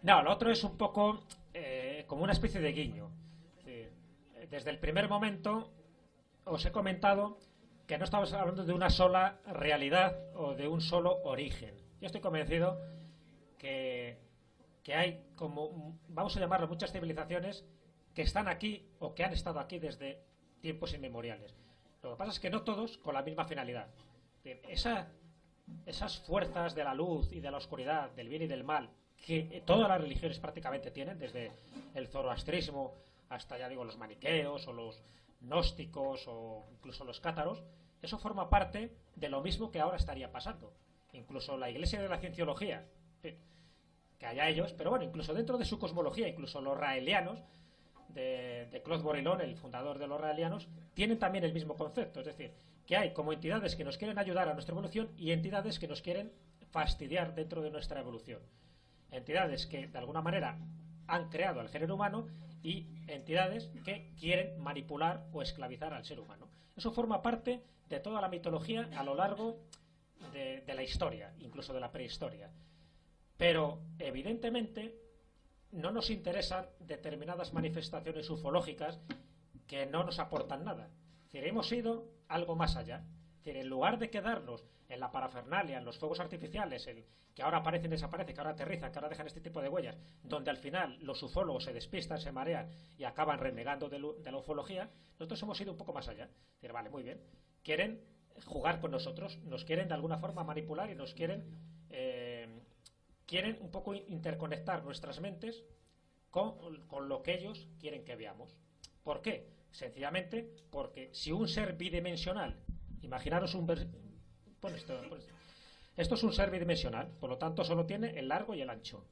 No, lo otro es un poco como una especie de guiño. Desde el primer momento os he comentado que no estamos hablando de una sola realidad o de un solo origen. Yo estoy convencido que hay, como vamos a llamarlo, muchas civilizaciones que están aquí o que han estado aquí desde tiempos inmemoriales. Lo que pasa es que no todos con la misma finalidad. Esas fuerzas de la luz y de la oscuridad, del bien y del mal, que todas las religiones prácticamente tienen, desde el zoroastrismo hasta, ya digo, los maniqueos o los gnósticos o incluso los cátaros, eso forma parte de lo mismo que ahora estaría pasando. Incluso la Iglesia de la Cienciología, que haya ellos, pero bueno, incluso dentro de su cosmología, incluso los raelianos, de Claude Bourillon, el fundador de los raelianos, tienen también el mismo concepto, es decir, que hay como entidades que nos quieren ayudar a nuestra evolución y entidades que nos quieren fastidiar dentro de nuestra evolución. Entidades que de alguna manera han creado al género humano y entidades que quieren manipular o esclavizar al ser humano. Eso forma parte de toda la mitología a lo largo de la historia, incluso de la prehistoria. Pero evidentemente no nos interesan determinadas manifestaciones ufológicas que no nos aportan nada. Es decir, hemos ido algo más allá. Es decir, en lugar de quedarnos en la parafernalia, en los fuegos artificiales, que ahora aparecen y desaparecen, que ahora aterrizan, que ahora dejan este tipo de huellas, donde al final los ufólogos se despistan, se marean y acaban renegando de la ufología, nosotros hemos ido un poco más allá. Es decir, vale, muy bien. Quieren jugar con nosotros, nos quieren de alguna forma manipular y nos quieren un poco interconectar nuestras mentes con lo que ellos quieren que veamos. ¿Por qué? Sencillamente porque si un ser bidimensional, imaginaros esto es un ser bidimensional, por lo tanto solo tiene el largo y el ancho.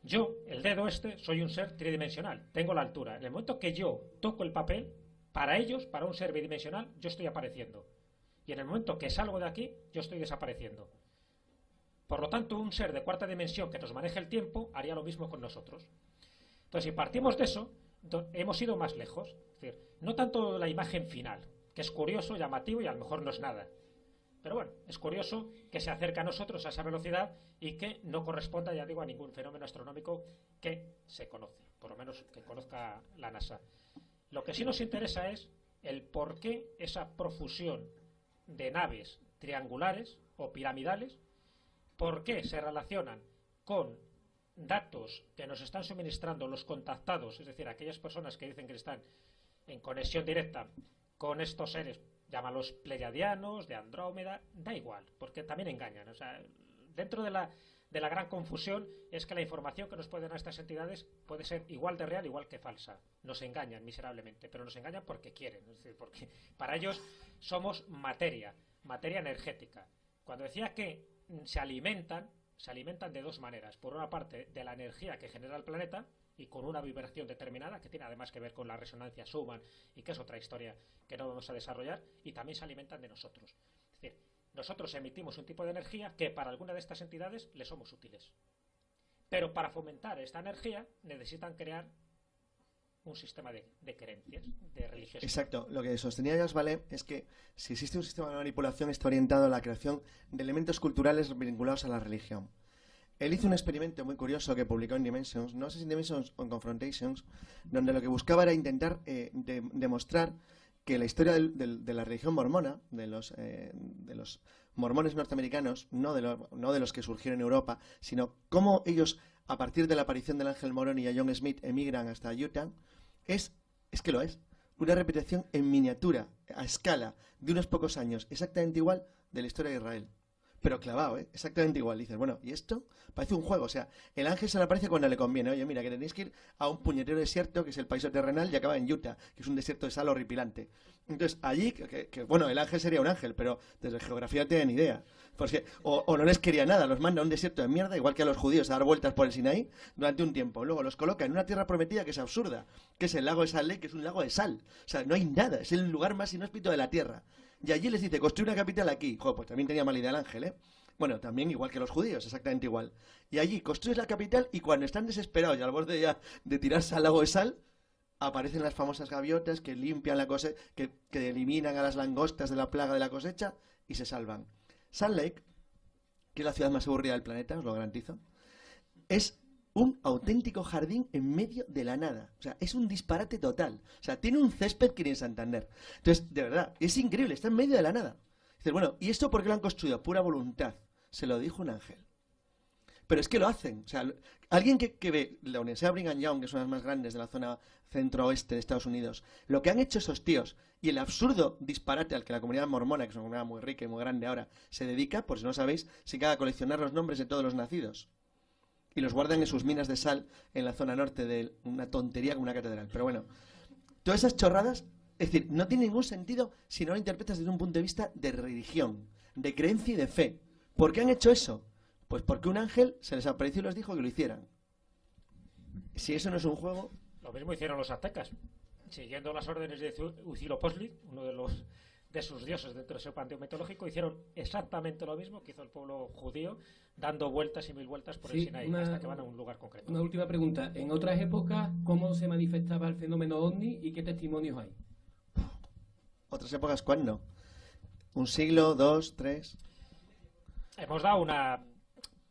Yo, el dedo soy un ser tridimensional, tengo la altura. En el momento que yo toco el papel, para ellos, para un ser bidimensional, yo estoy apareciendo. Y en el momento que salgo de aquí, yo estoy desapareciendo. Por lo tanto, un ser de cuarta dimensión que nos maneje el tiempo haría lo mismo con nosotros. Entonces, si partimos de eso, hemos ido más lejos. Es decir, no tanto la imagen final, que es curioso, llamativo y a lo mejor no es nada. Pero bueno, es curioso que se acerque a nosotros a esa velocidad y que no corresponda, ya digo, a ningún fenómeno astronómico que se conoce, por lo menos que conozca la NASA. Lo que sí nos interesa es el por qué esa profusión de naves triangulares o piramidales, por qué se relacionan con datos que nos están suministrando los contactados, es decir, aquellas personas que dicen que están en conexión directa con estos seres, llámalos pleiadianos, de Andrómeda, da igual, porque también engañan. O sea, dentro de la gran confusión es que la información que nos pueden dar estas entidades puede ser igual de real, igual que falsa. Nos engañan miserablemente, pero nos engañan porque quieren, es decir, porque para ellos somos materia energética. Cuando decía que se alimentan de dos maneras. Por una parte, de la energía que genera el planeta y con una vibración determinada, que tiene además que ver con la resonancia Schumann y que es otra historia que no vamos a desarrollar, y también se alimentan de nosotros. Es decir, nosotros emitimos un tipo de energía que para alguna de estas entidades le somos útiles. Pero para fomentar esta energía necesitan crear un sistema de creencias, de religiosidad. Exacto. Lo que sostenía Jacques Vallée es que si existe un sistema de manipulación está orientado a la creación de elementos culturales vinculados a la religión. Él hizo un experimento muy curioso que publicó en Dimensions, no sé si en Dimensions o en Confrontations, donde lo que buscaba era intentar demostrar que la historia de la religión mormona, de los mormones norteamericanos, no de los que surgieron en Europa, sino cómo ellos, a partir de la aparición del ángel Moroni y a John Smith, emigran hasta Utah, es que lo es, una repetición en miniatura, a escala, de unos pocos años, exactamente igual de la historia de Israel. Pero clavado, exactamente igual. Dices, bueno, ¿y esto? Parece un juego. O sea, el ángel se le aparece cuando le conviene. Oye, mira, que tenéis que ir a un puñetero desierto, que es el paraíso terrenal, y acaba en Utah, que es un desierto de sal horripilante. Entonces, allí, bueno, el ángel sería un ángel, pero desde geografía no tienen idea. Porque, o no les quería nada, los manda a un desierto de mierda, igual que a los judíos, a dar vueltas por el Sinaí durante un tiempo. Luego los coloca en una tierra prometida que es absurda, que es el lago de Salt Lake, que es un lago de sal. O sea, no hay nada, es el lugar más inhóspito de la tierra. Y allí les dice, construye una capital aquí. Joder, pues también tenía mala idea el ángel, ¿eh? Bueno, también igual que los judíos, exactamente igual. Y allí construyes la capital y cuando están desesperados y al borde ya de tirarse al lago de sal, aparecen las famosas gaviotas que limpian la cosecha, que eliminan a las langostas de la plaga de la cosecha y se salvan. Salt Lake, que es la ciudad más aburrida del planeta, os lo garantizo, es un auténtico jardín en medio de la nada. O sea, es un disparate total. O sea, tiene un césped que ni en Santander. Entonces, de verdad, es increíble, está en medio de la nada. Dices, bueno, ¿y esto por qué lo han construido? Pura voluntad. Se lo dijo un ángel. Pero es que lo hacen. O sea, alguien que ve la Universidad Brigham Young, que es una de las más grandes de la zona centro-oeste de Estados Unidos, lo que han hecho esos tíos y el absurdo disparate al que la comunidad mormona, que es una comunidad muy rica y muy grande ahora, se dedica, por si no sabéis, se queda a coleccionar los nombres de todos los nacidos. Y los guardan en sus minas de sal en la zona norte de una tontería como una catedral. Pero bueno, todas esas chorradas, es decir, no tiene ningún sentido si no lo interpretas desde un punto de vista de religión, de creencia y de fe. ¿Por qué han hecho eso? Pues porque un ángel se les apareció y les dijo que lo hicieran. Si eso no es un juego... Lo mismo hicieron los aztecas, siguiendo las órdenes de Huitzilopochtli, uno de sus dioses dentro de ese panteón mitológico, hicieron exactamente lo mismo que hizo el pueblo judío, dando vueltas y mil vueltas por el Sinaí, hasta que van a un lugar concreto. Una última pregunta. En otras épocas, ¿cómo se manifestaba el fenómeno ovni y qué testimonios hay? ¿Otras épocas cuándo? ¿Un siglo, dos, tres? Hemos dado una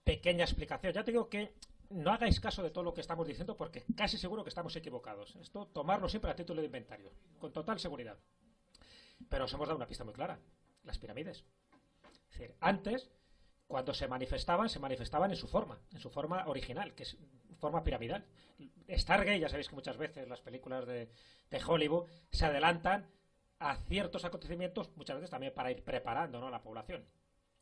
pequeña explicación. Ya te digo que no hagáis caso de todo lo que estamos diciendo porque casi seguro que estamos equivocados. Esto, tomarlo siempre a título de inventario, con total seguridad. Pero os hemos dado una pista muy clara. Las pirámides. Es decir, antes, cuando se manifestaban en su forma original, que es forma piramidal. Stargate, ya sabéis que muchas veces las películas de Hollywood se adelantan a ciertos acontecimientos, muchas veces también para ir preparando, ¿no?, a la población.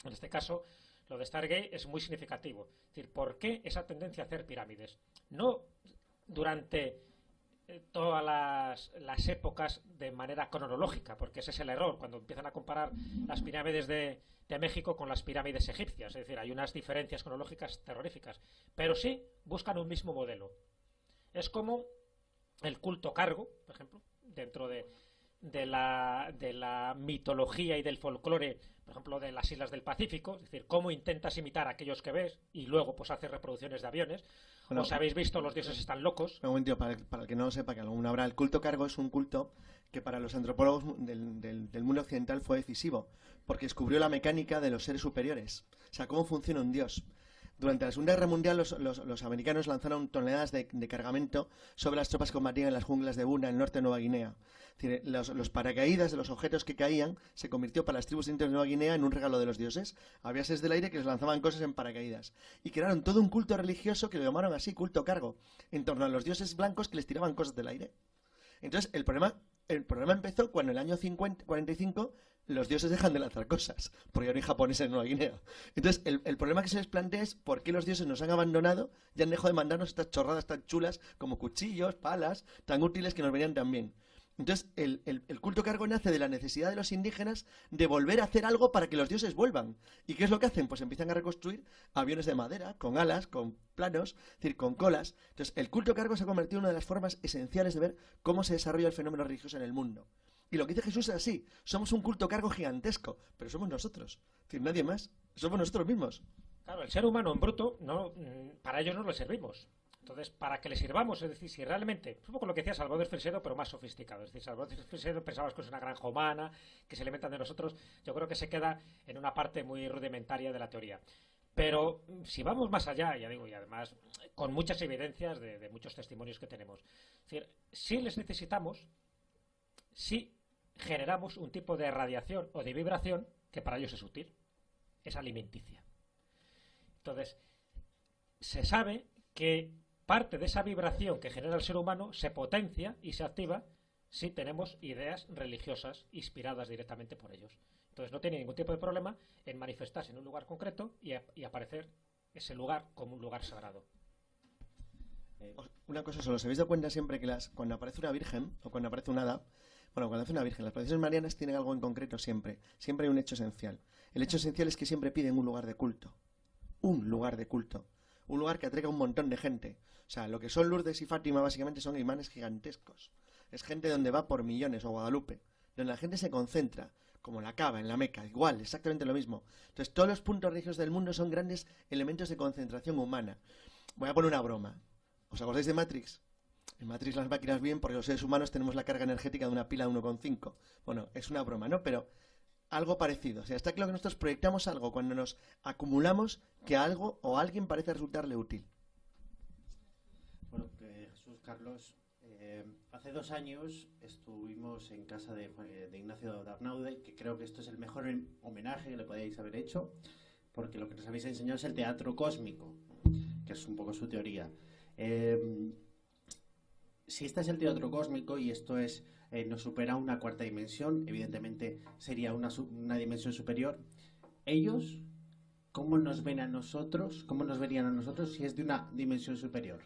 En este caso, lo de Stargate es muy significativo. Es decir, ¿por qué esa tendencia a hacer pirámides? No durante todas las épocas de manera cronológica, porque ese es el error, cuando empiezan a comparar las pirámides de México con las pirámides egipcias. Es decir, hay unas diferencias cronológicas terroríficas. Pero sí buscan un mismo modelo. Es como el culto cargo, por ejemplo, dentro de la mitología y del folclore, por ejemplo, de las islas del Pacífico, es decir, cómo intentas imitar a aquellos que ves y luego pues haces reproducciones de aviones. Bueno, os habéis visto Los dioses están locos. Un momento, para el que no lo sepa, que aún habrá, el culto cargo es un culto que para los antropólogos del mundo occidental fue decisivo, porque descubrió la mecánica de los seres superiores, o sea, cómo funciona un dios. Durante la Segunda Guerra Mundial los americanos lanzaron toneladas de cargamento sobre las tropas que combatían en las junglas de Buna, en el norte de Nueva Guinea. Es decir, los paracaídas de los objetos que caían se convirtió para las tribus indias de Nueva Guinea en un regalo de los dioses. Había seres del aire que les lanzaban cosas en paracaídas. Y crearon todo un culto religioso que lo llamaron así, culto cargo, en torno a los dioses blancos que les tiraban cosas del aire. Entonces, el problema empezó cuando en el año 45 los dioses dejan de lanzar cosas, porque ya no hay japoneses en Nueva Guinea. Entonces, el problema que se les plantea es por qué los dioses nos han abandonado y han dejado de mandarnos estas chorradas tan chulas como cuchillos, palas, tan útiles que nos venían tan bien. Entonces, el culto cargo nace de la necesidad de los indígenas de volver a hacer algo para que los dioses vuelvan. ¿Y qué es lo que hacen? Pues empiezan a reconstruir aviones de madera, con alas, con planos, es decir, con colas. Entonces, el culto cargo se ha convertido en una de las formas esenciales de ver cómo se desarrolla el fenómeno religioso en el mundo. Y lo que dice Jesús es así: somos un culto cargo gigantesco, pero somos nosotros. Es decir, nadie más. Somos nosotros mismos. Claro, el ser humano en bruto, no, para ellos no le servimos. Entonces, para que le sirvamos, es decir, si realmente, es un poco lo que decía Salvador Fresedo, pero más sofisticado. Es decir, Salvador Fresedo pensaba que es una granja humana, que se alimentan de nosotros. Yo creo que se queda en una parte muy rudimentaria de la teoría. Pero si vamos más allá, ya digo, y además con muchas evidencias de muchos testimonios que tenemos, es decir, si les necesitamos, si generamos un tipo de radiación o de vibración que para ellos es útil, es alimenticia. Entonces, se sabe que parte de esa vibración que genera el ser humano se potencia y se activa si tenemos ideas religiosas inspiradas directamente por ellos. Entonces no tiene ningún tipo de problema en manifestarse en un lugar concreto y aparecer ese lugar como un lugar sagrado. Una cosa solo, ¿os habéis dado cuenta siempre que cuando aparece una virgen o cuando aparece un hada, bueno, cuando hace una virgen, las procesiones marianas tienen algo en concreto siempre hay un hecho esencial. El hecho esencial es que siempre piden un lugar de culto. Un lugar de culto. Un lugar que atraiga a un montón de gente. O sea, lo que son Lourdes y Fátima básicamente son imanes gigantescos. Es gente donde va por millones, o Guadalupe, donde la gente se concentra, como la Cava, en la Meca, igual, exactamente lo mismo. Entonces, todos los puntos religiosos del mundo son grandes elementos de concentración humana. Voy a poner una broma. ¿Os acordáis de Matrix? En Matrix las máquinas bien, porque los seres humanos tenemos la carga energética de una pila de 1,5. Bueno, es una broma, ¿no? Pero algo parecido. O sea, está claro que nosotros proyectamos algo cuando nos acumulamos que algo o a alguien parece resultarle útil. Bueno, Jesús, Carlos, hace 2 años estuvimos en casa de Ignacio Darnaude, que creo que esto es el mejor homenaje que le podéis haber hecho, porque lo que nos habéis enseñado es el teatro cósmico, que es un poco su teoría. Si este es el teatro cósmico y esto es nos supera una cuarta dimensión, evidentemente sería una dimensión superior. Ellos, ¿cómo nos ven a nosotros? ¿Cómo nos verían a nosotros si es de una dimensión superior?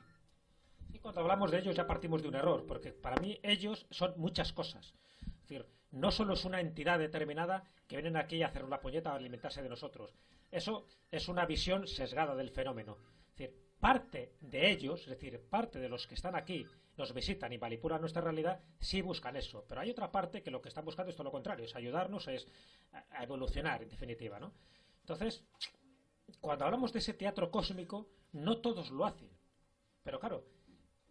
Y cuando hablamos de ellos ya partimos de un error, porque para mí ellos son muchas cosas. Es decir, no solo es una entidad determinada que vienen aquí a hacer una puñeta o a alimentarse de nosotros. Eso es una visión sesgada del fenómeno. Es decir, parte de ellos, es decir, parte de los que están aquí, nos visitan y manipulan nuestra realidad, sí buscan eso. Pero hay otra parte que lo que están buscando es todo lo contrario, es ayudarnos, es a evolucionar, en definitiva, ¿no? Entonces, cuando hablamos de ese teatro cósmico, no todos lo hacen. Pero claro,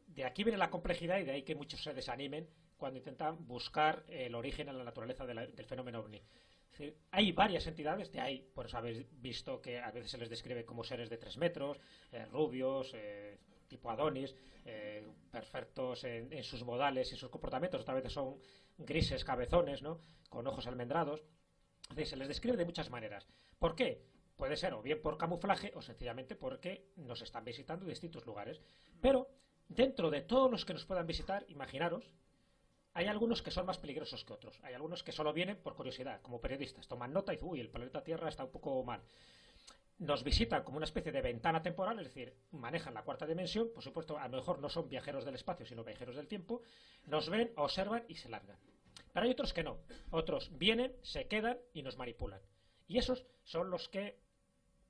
de aquí viene la complejidad y de ahí que muchos se desanimen cuando intentan buscar el origen en la naturaleza del fenómeno ovni. Es decir, hay varias entidades, de ahí, por eso habéis visto que a veces se les describe como seres de 3 metros, rubios, tipo Adonis, perfectos en sus modales y sus comportamientos, otras veces son grises cabezones, ¿no?, con ojos almendrados. Es decir, se les describe de muchas maneras. ¿Por qué? Puede ser o bien por camuflaje o sencillamente porque nos están visitando en distintos lugares. Pero dentro de todos los que nos puedan visitar, imaginaros, hay algunos que son más peligrosos que otros. Hay algunos que solo vienen por curiosidad, como periodistas. Toman nota y dicen, uy, el planeta Tierra está un poco mal. Nos visitan como una especie de ventana temporal, es decir, manejan la cuarta dimensión. Por supuesto, a lo mejor no son viajeros del espacio, sino viajeros del tiempo. Nos ven, observan y se largan. Pero hay otros que no. Otros vienen, se quedan y nos manipulan. Y esos son los que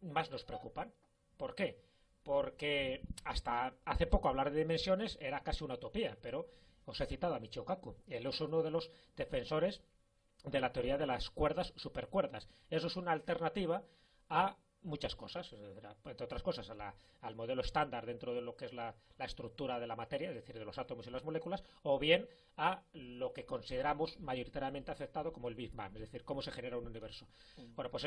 más nos preocupan. ¿Por qué? Porque hasta hace poco hablar de dimensiones era casi una utopía, pero os he citado a Michio Kaku. Él es uno de los defensores de la teoría de las cuerdas supercuerdas. Eso es una alternativa a muchas cosas, entre otras cosas al modelo estándar dentro de lo que es la estructura de la materia, es decir, de los átomos y las moléculas, o bien a lo que consideramos mayoritariamente aceptado como el Big Bang, es decir, cómo se genera un universo. Bueno, pues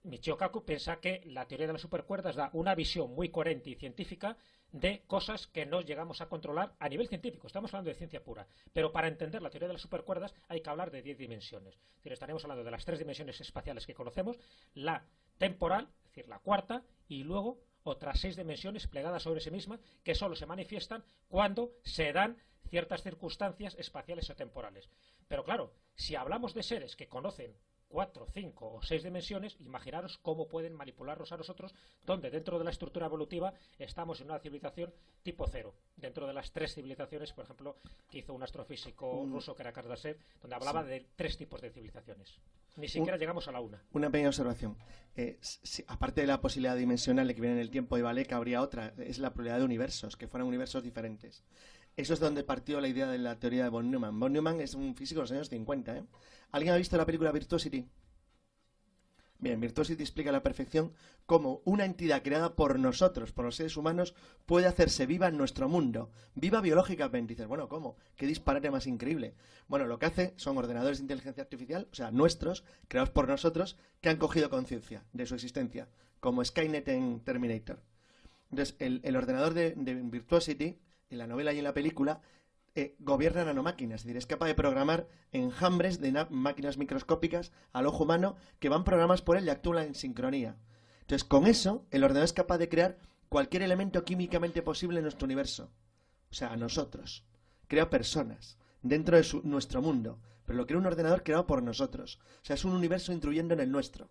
Michio Kaku piensa que la teoría de las supercuerdas da una visión muy coherente y científica de cosas que no llegamos a controlar a nivel científico. Estamos hablando de ciencia pura, pero para entender la teoría de las supercuerdas hay que hablar de 10 dimensiones. Es decir, estaremos hablando de las 3 dimensiones espaciales que conocemos, la temporal, es decir, la cuarta, y luego otras 6 dimensiones plegadas sobre sí mismas que solo se manifiestan cuando se dan ciertas circunstancias espaciales o temporales. Pero claro, si hablamos de seres que conocen 4, 5 o 6 dimensiones, imaginaros cómo pueden manipularnos a nosotros, donde dentro de la estructura evolutiva estamos en una civilización tipo 0, dentro de las 3 civilizaciones, por ejemplo, que hizo un astrofísico ruso que era Kardashev, donde hablaba de 3 tipos de civilizaciones. Ni siquiera llegamos a la una. Una pequeña observación. Aparte de la posibilidad dimensional de que viene en el tiempo de Balek, habría otra, es la probabilidad de universos, que fueran universos diferentes. Eso es donde partió la idea de la teoría de von Neumann. Von Neumann es un físico de los años 50, ¿eh? ¿Alguien ha visto la película Virtuosity? Bien, Virtuosity explica a la perfección cómo una entidad creada por nosotros, por los seres humanos, puede hacerse viva en nuestro mundo, viva biológicamente. Y dices, bueno, ¿cómo? ¿Qué disparate más increíble? Bueno, lo que hace son ordenadores de inteligencia artificial, o sea, nuestros, creados por nosotros, que han cogido conciencia de su existencia, como Skynet en Terminator. Entonces, el ordenador de Virtuosity, en la novela y en la película, gobierna nanomáquinas, es decir, es capaz de programar enjambres de máquinas microscópicas al ojo humano que van programadas por él y actúan en sincronía. Entonces, con eso, el ordenador es capaz de crear cualquier elemento químicamente posible en nuestro universo. O sea, a nosotros. Crea personas dentro de nuestro mundo, pero lo crea un ordenador creado por nosotros. O sea, es un universo intruyendo en el nuestro.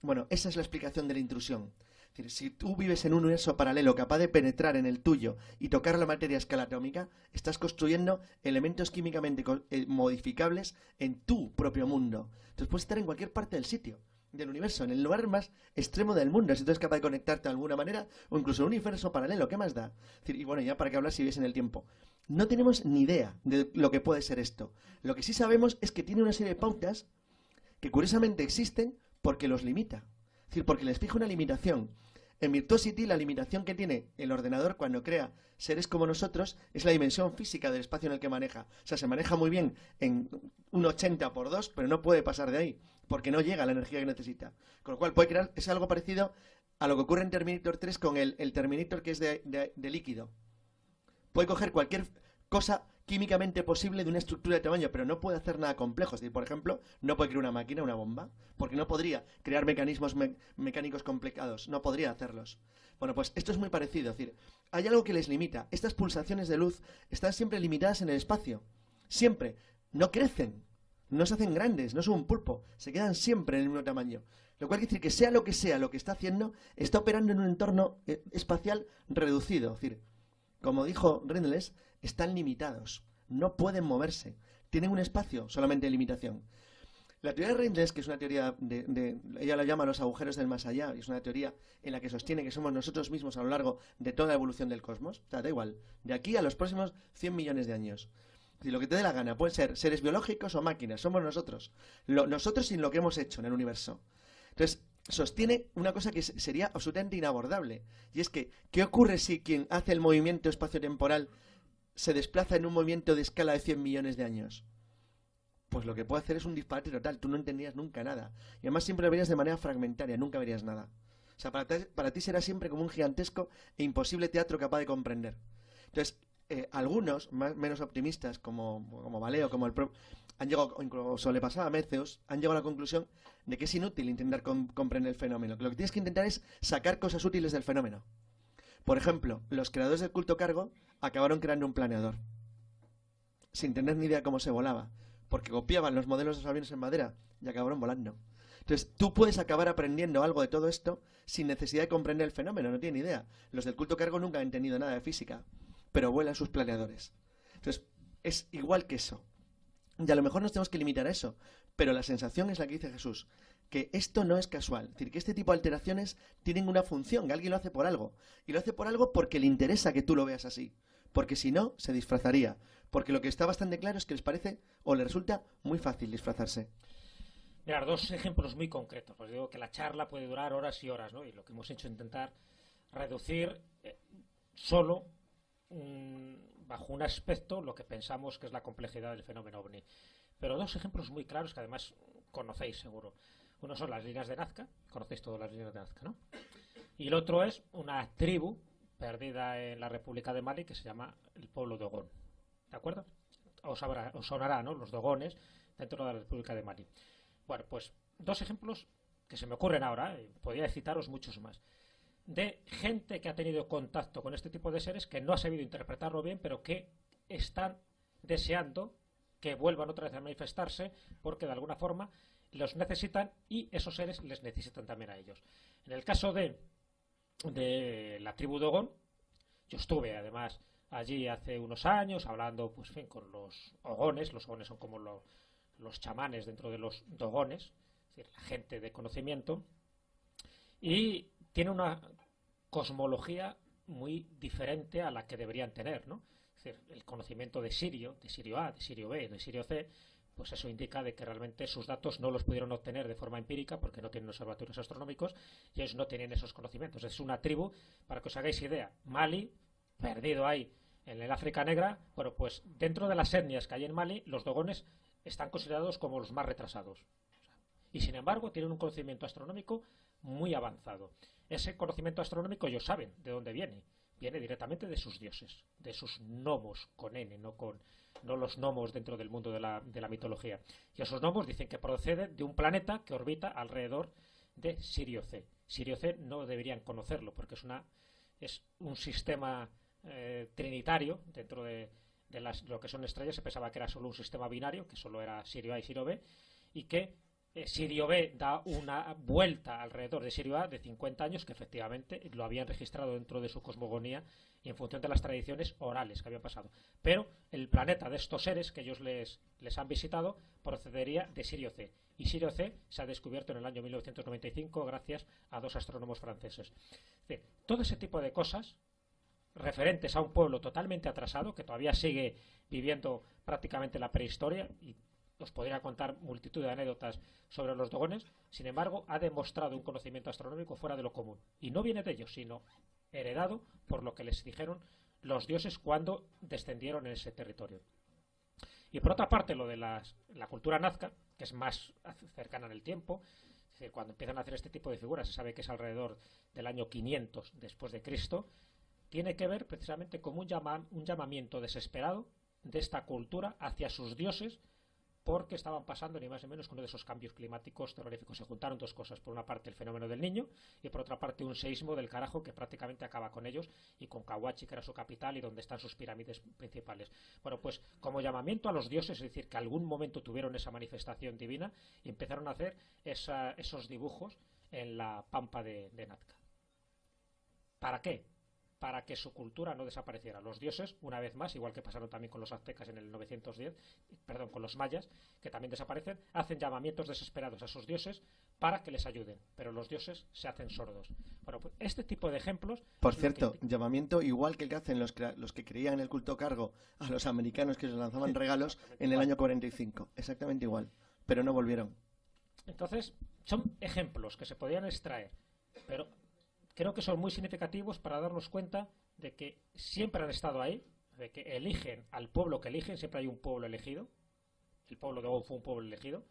Bueno, esa es la explicación de la intrusión. Es decir, si tú vives en un universo paralelo capaz de penetrar en el tuyo y tocar la materia a escala atómica, estás construyendo elementos químicamente modificables en tu propio mundo. Entonces puedes estar en cualquier parte del sitio, del universo, en el lugar más extremo del mundo, si tú eres capaz de conectarte de alguna manera, o incluso en un universo paralelo, ¿qué más da? Es decir, y bueno, ya para qué hablar si vives en el tiempo. No tenemos ni idea de lo que puede ser esto. Lo que sí sabemos es que tiene una serie de pautas que curiosamente existen porque los limita. Es decir, porque les fija una limitación. En Virtuosity, la limitación que tiene el ordenador cuando crea seres como nosotros es la dimensión física del espacio en el que maneja. O sea, se maneja muy bien en un 80×2, pero no puede pasar de ahí, porque no llega a la energía que necesita. Con lo cual, puede crear, es algo parecido a lo que ocurre en Terminator 3 con el Terminator que es de líquido. Puede coger cualquier cosa químicamente posible de una estructura de tamaño, pero no puede hacer nada complejo. Es decir, por ejemplo, no puede crear una máquina, una bomba, porque no podría crear mecanismos mecánicos complicados, no podría hacerlos. Bueno, pues esto es muy parecido, es decir, hay algo que les limita. Estas pulsaciones de luz están siempre limitadas en el espacio, siempre, no crecen, no se hacen grandes, no son un pulpo, se quedan siempre en el mismo tamaño. Lo cual quiere decir que sea lo que está haciendo, está operando en un entorno espacial reducido, es decir, como dijo Rindles, están limitados, no pueden moverse, tienen un espacio solamente de limitación. La teoría de Rindles, que es una teoría ella la llama los agujeros del más allá, y es una teoría en la que sostiene que somos nosotros mismos a lo largo de toda la evolución del cosmos, o sea, da igual, de aquí a los próximos 100 millones de años. Si lo que te dé la gana, pueden ser seres biológicos o máquinas, somos nosotros, nosotros sin lo que hemos hecho en el universo. Entonces, sostiene una cosa que sería absolutamente inabordable, y es que, ¿qué ocurre si quien hace el movimiento espaciotemporal se desplaza en un movimiento de escala de 100 millones de años? Pues lo que puede hacer es un disparate total, tú no entendías nunca nada, y además siempre lo verías de manera fragmentaria, nunca verías nada. O sea, para ti será siempre como un gigantesco e imposible teatro capaz de comprender. Entonces, algunos, menos optimistas, como Valeo, como han llegado, incluso le pasaba a Meceus, han llegado a la conclusión de que es inútil intentar comprender el fenómeno, que lo que tienes que intentar es sacar cosas útiles del fenómeno. Por ejemplo, los creadores del culto cargo acabaron creando un planeador, sin tener ni idea cómo se volaba, porque copiaban los modelos de los aviones en madera y acabaron volando. Entonces, tú puedes acabar aprendiendo algo de todo esto sin necesidad de comprender el fenómeno, no tienen ni idea. Los del culto cargo nunca han entendido nada de física, pero vuelan sus planeadores. Entonces, es igual que eso. Y a lo mejor nos tenemos que limitar a eso, pero la sensación es la que dice Jesús, que esto no es casual. Es decir, que este tipo de alteraciones tienen una función, que alguien lo hace por algo. Y lo hace por algo porque le interesa que tú lo veas así. Porque si no, se disfrazaría. Porque lo que está bastante claro es que les parece o les resulta muy fácil disfrazarse. Mirad, dos ejemplos muy concretos. Os digo que la charla puede durar horas y horas, ¿no? Y lo que hemos hecho es intentar reducir solo bajo un aspecto lo que pensamos que es la complejidad del fenómeno OVNI. Pero dos ejemplos muy claros que además conocéis seguro. Uno son las líneas de Nazca, conocéis todas las líneas de Nazca, ¿no? Y el otro es una tribu perdida en la República de Mali que se llama el pueblo Dogón. ¿De acuerdo? Os sonará, ¿no? Los dogones dentro de la República de Mali. Bueno, pues dos ejemplos que se me ocurren ahora, podría citaros muchos más, de gente que ha tenido contacto con este tipo de seres que no ha sabido interpretarlo bien, pero que están deseando que vuelvan otra vez a manifestarse porque de alguna forma los necesitan y esos seres les necesitan también a ellos. En el caso de la tribu Dogón, yo estuve además allí hace unos años hablando pues, con los ogones. Los ogones son como los chamanes dentro de los dogones, es decir, la gente de conocimiento, y tiene una cosmología muy diferente a la que deberían tener, ¿no? Es decir, el conocimiento de Sirio A, de Sirio B, de Sirio C, pues eso indica de que realmente sus datos no los pudieron obtener de forma empírica porque no tienen observatorios astronómicos y ellos no tienen esos conocimientos. Es una tribu, para que os hagáis idea, Mali, perdido ahí en el África Negra, bueno, pues dentro de las etnias que hay en Mali, los dogones están considerados como los más retrasados. Y sin embargo tienen un conocimiento astronómico muy avanzado. Ese conocimiento astronómico ellos saben de dónde viene. Viene directamente de sus dioses, de sus gnomos, con N, no los gnomos dentro del mundo de la mitología. Y esos gnomos dicen que proceden de un planeta que orbita alrededor de Sirio C. Sirio C no deberían conocerlo porque es un sistema trinitario dentro de lo que son estrellas. Se pensaba que era solo un sistema binario, que solo era Sirio A y Sirio B, y que Sirio B da una vuelta alrededor de Sirio A de 50 años, que efectivamente lo habían registrado dentro de su cosmogonía y en función de las tradiciones orales que habían pasado. Pero el planeta de estos seres que ellos les han visitado procedería de Sirio C. Y Sirio C se ha descubierto en el año 1995 gracias a 2 astrónomos franceses. Todo ese tipo de cosas referentes a un pueblo totalmente atrasado que todavía sigue viviendo prácticamente la prehistoria, y os podría contar multitud de anécdotas sobre los dogones. Sin embargo, ha demostrado un conocimiento astronómico fuera de lo común. Y no viene de ellos, sino heredado por lo que les dijeron los dioses cuando descendieron en ese territorio. Y por otra parte, lo de la cultura nazca, que es más cercana en el tiempo, es decir, cuando empiezan a hacer este tipo de figuras, se sabe que es alrededor del año 500 después de Cristo, tiene que ver precisamente con un llamamiento desesperado de esta cultura hacia sus dioses, porque estaban pasando ni más ni menos con uno de esos cambios climáticos terroríficos. Se juntaron 2 cosas: por una parte el fenómeno del Niño y por otra parte un seísmo del carajo que prácticamente acaba con ellos y con Cahuachi, que era su capital y donde están sus pirámides principales. Bueno, pues como llamamiento a los dioses, es decir, que algún momento tuvieron esa manifestación divina y empezaron a hacer esos dibujos en la pampa de Nazca. ¿Para qué? Para que su cultura no desapareciera. Los dioses, una vez más, igual que pasaron también con los aztecas en el 910, con los mayas, que también desaparecen, hacen llamamientos desesperados a sus dioses para que les ayuden, pero los dioses se hacen sordos. Bueno, pues este tipo de ejemplos... Por cierto, llamamiento igual que el que hacen los que creían en el culto cargo a los americanos que les lanzaban regalos en el año 45. Exactamente igual, pero no volvieron. Entonces, son ejemplos que se podían extraer, pero creo que son muy significativos para darnos cuenta de que siempre han estado ahí, de que eligen al pueblo que eligen. Siempre hay un pueblo elegido. El pueblo de Ogun fue un pueblo elegido.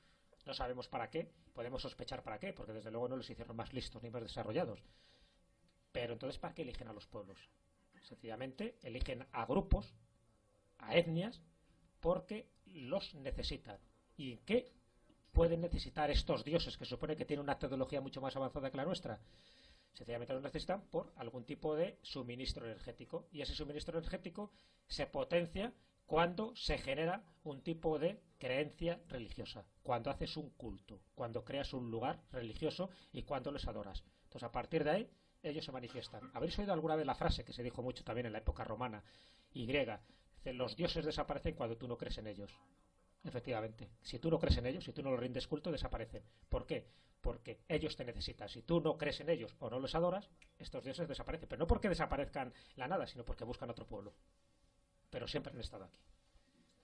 No sabemos para qué, podemos sospechar para qué, porque desde luego no les hicieron más listos ni más desarrollados. Pero entonces, ¿para qué eligen a los pueblos? Sencillamente eligen a grupos, a etnias, porque los necesitan. ¿Y qué pueden necesitar estos dioses que se supone que tienen una tecnología mucho más avanzada que la nuestra? Sencillamente lo necesitan por algún tipo de suministro energético, y ese suministro energético se potencia cuando se genera un tipo de creencia religiosa, cuando haces un culto, cuando creas un lugar religioso y cuando les adoras. Entonces, a partir de ahí, ellos se manifiestan. ¿Habréis oído alguna vez la frase que se dijo mucho también en la época romana y griega? Dice: los dioses desaparecen cuando tú no crees en ellos. Efectivamente, si tú no crees en ellos, si tú no los rindes culto, desaparecen. ¿Por qué? Porque ellos te necesitan. Si tú no crees en ellos o no los adoras, estos dioses desaparecen. Pero no porque desaparezcan la nada, sino porque buscan otro pueblo. Pero siempre han estado aquí.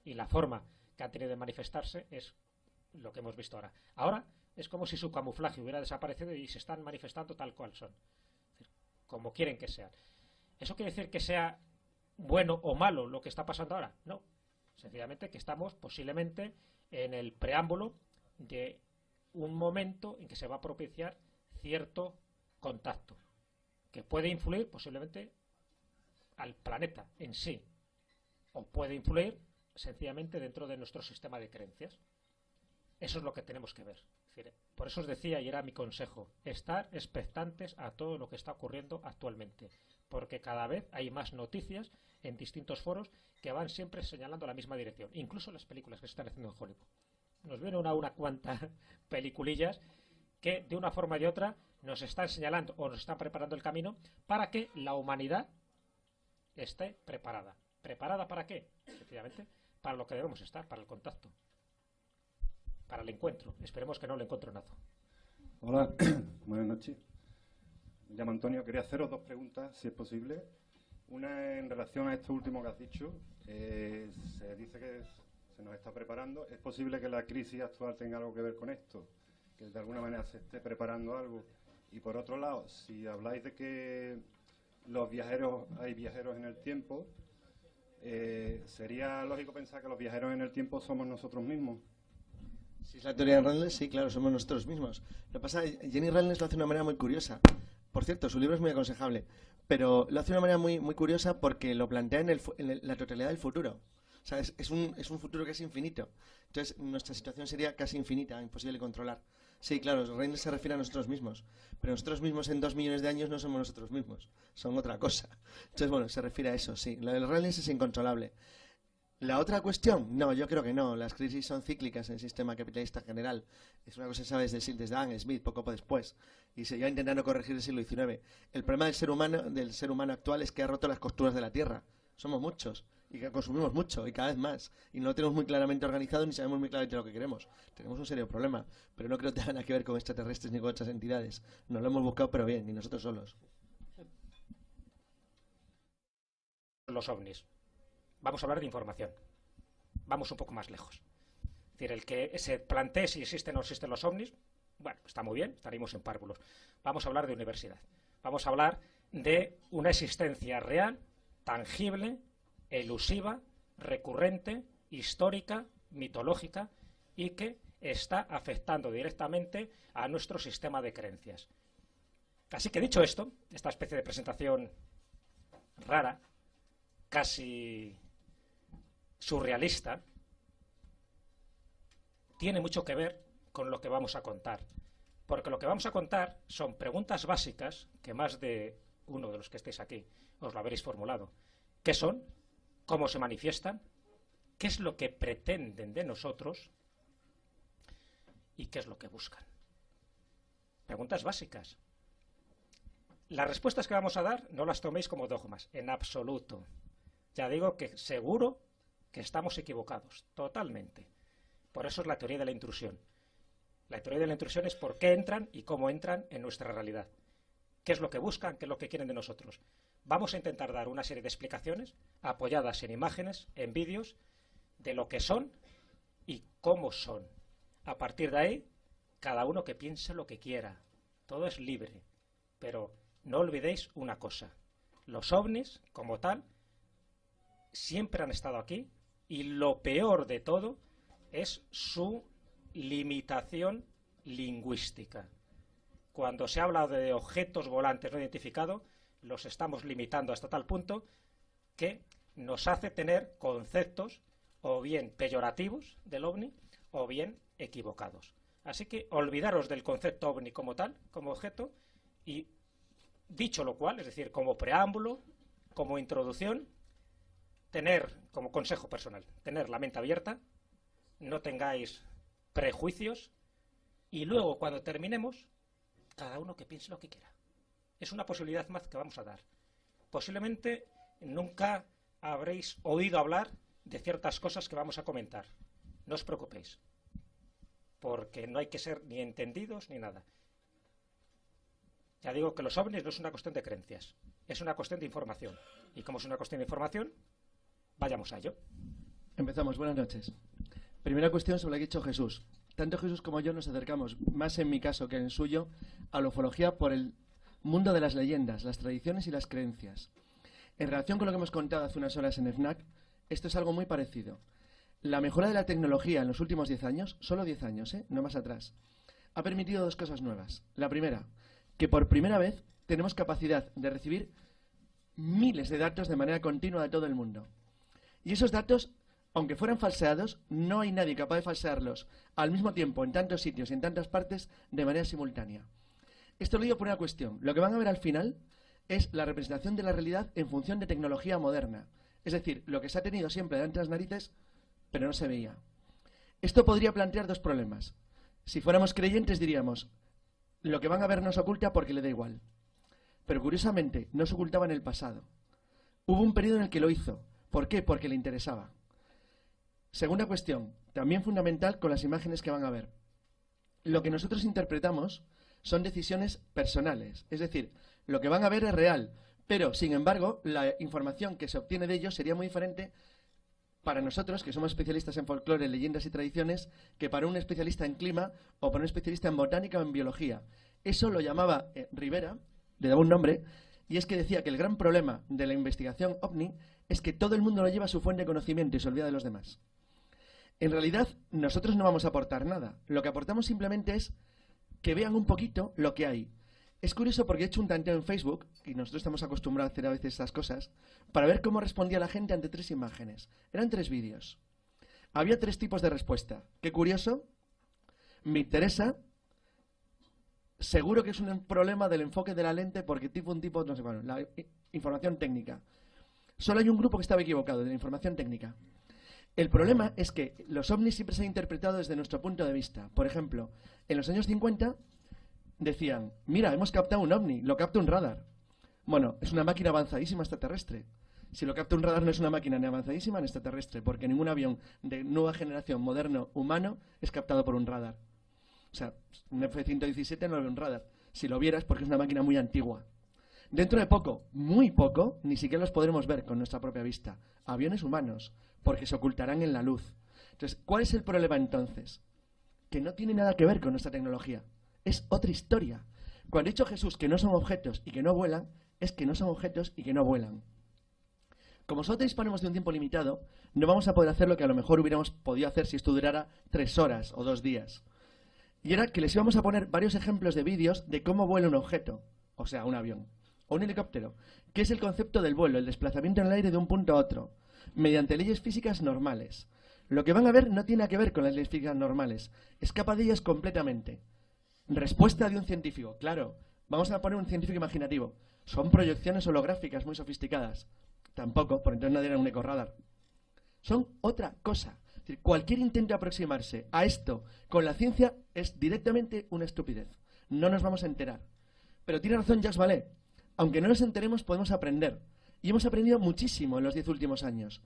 Y la forma que han tenido de manifestarse es lo que hemos visto ahora. Ahora es como si su camuflaje hubiera desaparecido y se están manifestando tal cual son. Es decir, como quieren que sean. ¿Eso quiere decir que sea bueno o malo lo que está pasando ahora? No. Sencillamente que estamos posiblemente en el preámbulo de un momento en que se va a propiciar cierto contacto que puede influir posiblemente al planeta en sí, o puede influir sencillamente dentro de nuestro sistema de creencias. Eso es lo que tenemos que ver. Es decir, por eso os decía, y era mi consejo, estar expectantes a todo lo que está ocurriendo actualmente, porque cada vez hay más noticias en distintos foros que van siempre señalando la misma dirección, incluso las películas que se están haciendo en Hollywood. Nos vienen una cuantas peliculillas que de una forma y otra nos están señalando o nos están preparando el camino para que la humanidad esté preparada. ¿Preparada para qué? Efectivamente, para lo que debemos estar, para el contacto, para el encuentro. Esperemos que no el encontronazo. Hola, buenas noches. Me llamo Antonio. Quería haceros 2 preguntas, si es posible. Una en relación a esto último que has dicho. Se dice que se nos está preparando. ¿Es posible que la crisis actual tenga algo que ver con esto? Que de alguna manera se esté preparando algo. Y por otro lado, si habláis de que hay viajeros en el tiempo, ¿sería lógico pensar que los viajeros en el tiempo somos nosotros mismos? Si es la teoría de Reynolds, sí, claro, somos nosotros mismos. Lo que pasa es que Jenny Reynolds lo hace de una manera muy curiosa. Por cierto, su libro es muy aconsejable, pero lo hace de una manera muy, muy curiosa porque lo plantea en la totalidad del futuro. O sea, es un futuro que es infinito. Entonces, nuestra situación sería casi infinita, imposible de controlar. Sí, claro, Reynolds se refiere a nosotros mismos, pero nosotros mismos en 2 millones de años no somos nosotros mismos, son otra cosa. Entonces, bueno, se refiere a eso, sí. Lo de Reynolds es incontrolable. ¿La otra cuestión? No, yo creo que no. Las crisis son cíclicas en el sistema capitalista general. Es una cosa que se sabe desde Adam Smith, poco después. Y se iba intentando corregir el siglo XIX. El problema del ser humano actual es que ha roto las costuras de la Tierra. Somos muchos y que consumimos mucho y cada vez más. Y no lo tenemos muy claramente organizado ni sabemos muy claramente lo que queremos. Tenemos un serio problema. Pero no creo que tenga nada que ver con extraterrestres ni con otras entidades. Nos lo hemos buscado, pero bien, ni nosotros solos. Los ovnis. Vamos a hablar de información. Vamos un poco más lejos. Es decir, el que se plantee si existen o no existen los ovnis, bueno, está muy bien, estaríamos en párvulos. Vamos a hablar de universidad. Vamos a hablar de una existencia real, tangible, elusiva, recurrente, histórica, mitológica y que está afectando directamente a nuestro sistema de creencias. Así que dicho esto, esta especie de presentación rara, casi surrealista, tiene mucho que ver con lo que vamos a contar. Porque lo que vamos a contar son preguntas básicas que más de uno de los que estéis aquí os lo habréis formulado. ¿Qué son? ¿Cómo se manifiestan? ¿Qué es lo que pretenden de nosotros? ¿Y qué es lo que buscan? Preguntas básicas. Las respuestas que vamos a dar no las toméis como dogmas, en absoluto. Ya digo que seguro que estamos equivocados, totalmente. Por eso es la teoría de la intrusión. La teoría de la intrusión es por qué entran y cómo entran en nuestra realidad. ¿Qué es lo que buscan? ¿Qué es lo que quieren de nosotros? Vamos a intentar dar una serie de explicaciones apoyadas en imágenes, en vídeos, de lo que son y cómo son. A partir de ahí, cada uno que piense lo que quiera. Todo es libre. Pero no olvidéis una cosa. Los ovnis, como tal, siempre han estado aquí y lo peor de todo es su limitación lingüística. Cuando se habla de objetos volantes no identificados, los estamos limitando hasta tal punto que nos hace tener conceptos o bien peyorativos del ovni o bien equivocados. Así que olvidaros del concepto ovni como tal, como objeto, y dicho lo cual, es decir, como preámbulo, como introducción, tener, como consejo personal, tener la mente abierta, no tengáis prejuicios y luego cuando terminemos, cada uno que piense lo que quiera. Es una posibilidad más que vamos a dar. Posiblemente nunca habréis oído hablar de ciertas cosas que vamos a comentar. No os preocupéis, porque no hay que ser ni entendidos ni nada. Ya digo que los ovnis no es una cuestión de creencias, es una cuestión de información. Y como es una cuestión de información, vayamos a ello. Empezamos, buenas noches. Primera cuestión sobre lo que ha dicho Jesús. Tanto Jesús como yo nos acercamos, más en mi caso que en el suyo, a la ufología por el mundo de las leyendas, las tradiciones y las creencias. En relación con lo que hemos contado hace unas horas en FNAC, esto es algo muy parecido. La mejora de la tecnología en los últimos 10 años, solo 10 años, no más atrás, ha permitido dos cosas nuevas. La primera, que por primera vez tenemos capacidad de recibir miles de datos de manera continua de todo el mundo. Y esos datos, aunque fueran falseados, no hay nadie capaz de falsearlos al mismo tiempo en tantos sitios y en tantas partes de manera simultánea. Esto lo digo por una cuestión. Lo que van a ver al final es la representación de la realidad en función de tecnología moderna. Es decir, lo que se ha tenido siempre delante de las narices, pero no se veía. Esto podría plantear dos problemas. Si fuéramos creyentes diríamos, lo que van a ver nos oculta porque le da igual. Pero curiosamente, no se ocultaba en el pasado. Hubo un periodo en el que lo hizo. ¿Por qué? Porque le interesaba. Segunda cuestión, también fundamental con las imágenes que van a ver. Lo que nosotros interpretamos son decisiones personales. Es decir, lo que van a ver es real, pero, sin embargo, la información que se obtiene de ellos sería muy diferente para nosotros, que somos especialistas en folclore, leyendas y tradiciones, que para un especialista en clima o para un especialista en botánica o en biología. Eso lo llamaba Rivera, le daba un nombre, y es que decía que el gran problema de la investigación OVNI es que todo el mundo lo lleva a su fuente de conocimiento y se olvida de los demás. En realidad, nosotros no vamos a aportar nada. Lo que aportamos simplemente es que vean un poquito lo que hay. Es curioso porque he hecho un tanteo en Facebook, y nosotros estamos acostumbrados a hacer a veces estas cosas, para ver cómo respondía la gente ante 3 imágenes. Eran 3 vídeos. Había 3 tipos de respuesta. Qué curioso, me interesa, seguro que es un problema del enfoque de la lente porque un tipo, no sé, bueno, la información técnica. Solo hay un grupo que estaba equivocado, de la información técnica. El problema es que los ovnis siempre se han interpretado desde nuestro punto de vista. Por ejemplo, en los años 50 decían, mira, hemos captado un ovni, lo capta un radar. Bueno, es una máquina avanzadísima extraterrestre. Si lo capta un radar no es una máquina ni avanzadísima ni extraterrestre, porque ningún avión de nueva generación, moderno, humano, es captado por un radar. O sea, un F-117 no lo ve un radar. Si lo vieras, porque es una máquina muy antigua. Dentro de poco, muy poco, ni siquiera los podremos ver con nuestra propia vista. Aviones humanos, porque se ocultarán en la luz. Entonces, ¿cuál es el problema entonces? Que no tiene nada que ver con nuestra tecnología. Es otra historia. Cuando ha dicho Jesús que no son objetos y que no vuelan, es que no son objetos y que no vuelan. Como solo disponemos de un tiempo limitado, no vamos a poder hacer lo que a lo mejor hubiéramos podido hacer si esto durara 3 horas o 2 días. Y era que les íbamos a poner varios ejemplos de vídeos de cómo vuela un objeto, o sea, un avión, o un helicóptero, que es el concepto del vuelo, el desplazamiento en el aire de un punto a otro, mediante leyes físicas normales. Lo que van a ver no tiene nada que ver con las leyes físicas normales, escapa de ellas completamente. Respuesta de un científico, claro, vamos a poner un científico imaginativo. Son proyecciones holográficas muy sofisticadas. Tampoco, por entonces no era un ecorradar. Son otra cosa. Es decir, cualquier intento de aproximarse a esto con la ciencia es directamente una estupidez. No nos vamos a enterar. Pero tiene razón Jacques Vallée. Aunque no nos enteremos, podemos aprender. Y hemos aprendido muchísimo en los 10 últimos años.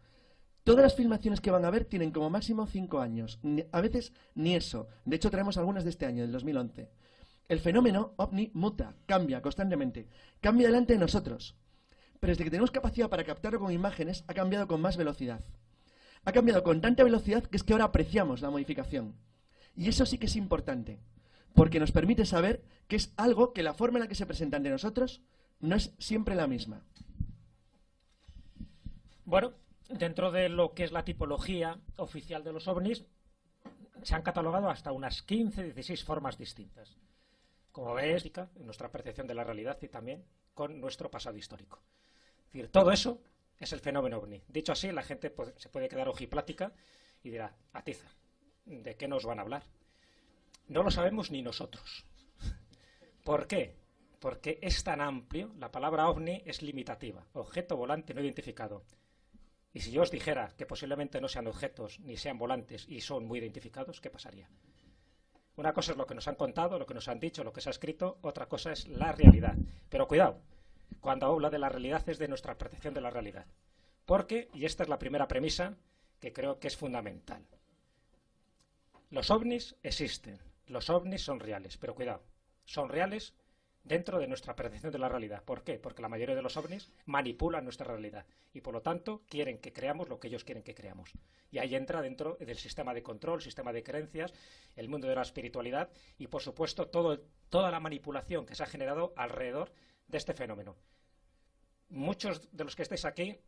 Todas las filmaciones que van a ver tienen como máximo 5 años. A veces ni eso. De hecho, traemos algunas de este año, del 2011. El fenómeno OVNI muta, cambia constantemente. Cambia delante de nosotros. Pero desde que tenemos capacidad para captarlo con imágenes, ha cambiado con más velocidad. Ha cambiado con tanta velocidad que es que ahora apreciamos la modificación. Y eso sí que es importante. Porque nos permite saber que es algo que la forma en la que se presenta ante nosotros no es siempre la misma. Bueno, dentro de lo que es la tipología oficial de los ovnis, se han catalogado hasta unas 15, 16 formas distintas. Como ves, en nuestra percepción de la realidad y también con nuestro pasado histórico. Es decir, todo eso es el fenómeno ovni. Dicho así, la gente se puede quedar ojiplática y dirá, atiza, ¿de qué nos van a hablar? No lo sabemos ni nosotros. ¿Por qué? Porque es tan amplio, la palabra ovni es limitativa, objeto volante no identificado. Y si yo os dijera que posiblemente no sean objetos ni sean volantes y son muy identificados, ¿qué pasaría? Una cosa es lo que nos han contado, lo que nos han dicho, lo que se ha escrito, otra cosa es la realidad. Pero cuidado, cuando habla de la realidad es de nuestra percepción de la realidad. Porque, y esta es la primera premisa que creo que es fundamental, los ovnis existen, los ovnis son reales, pero cuidado, son reales dentro de nuestra percepción de la realidad. ¿Por qué? Porque la mayoría de los ovnis manipulan nuestra realidad y por lo tanto quieren que creamos lo que ellos quieren que creamos. Y ahí entra dentro del sistema de control, sistema de creencias, el mundo de la espiritualidad y por supuesto toda la manipulación que se ha generado alrededor de este fenómeno. Muchos de los que estáis aquí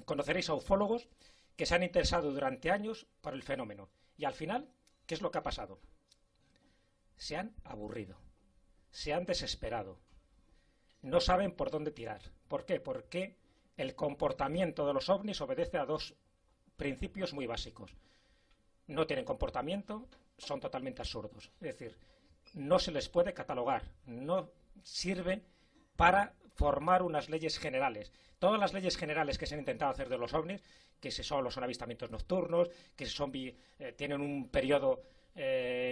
conoceréis a ufólogos que se han interesado durante años por el fenómeno y al final, ¿qué es lo que ha pasado? Se han aburrido. Se han desesperado. No saben por dónde tirar. ¿Por qué? Porque el comportamiento de los ovnis obedece a 2 principios muy básicos. No tienen comportamiento, son totalmente absurdos. Es decir, no se les puede catalogar, no sirven para formar unas leyes generales. Todas las leyes generales que se han intentado hacer de los ovnis, que si solo son avistamientos nocturnos, que si tienen un periodo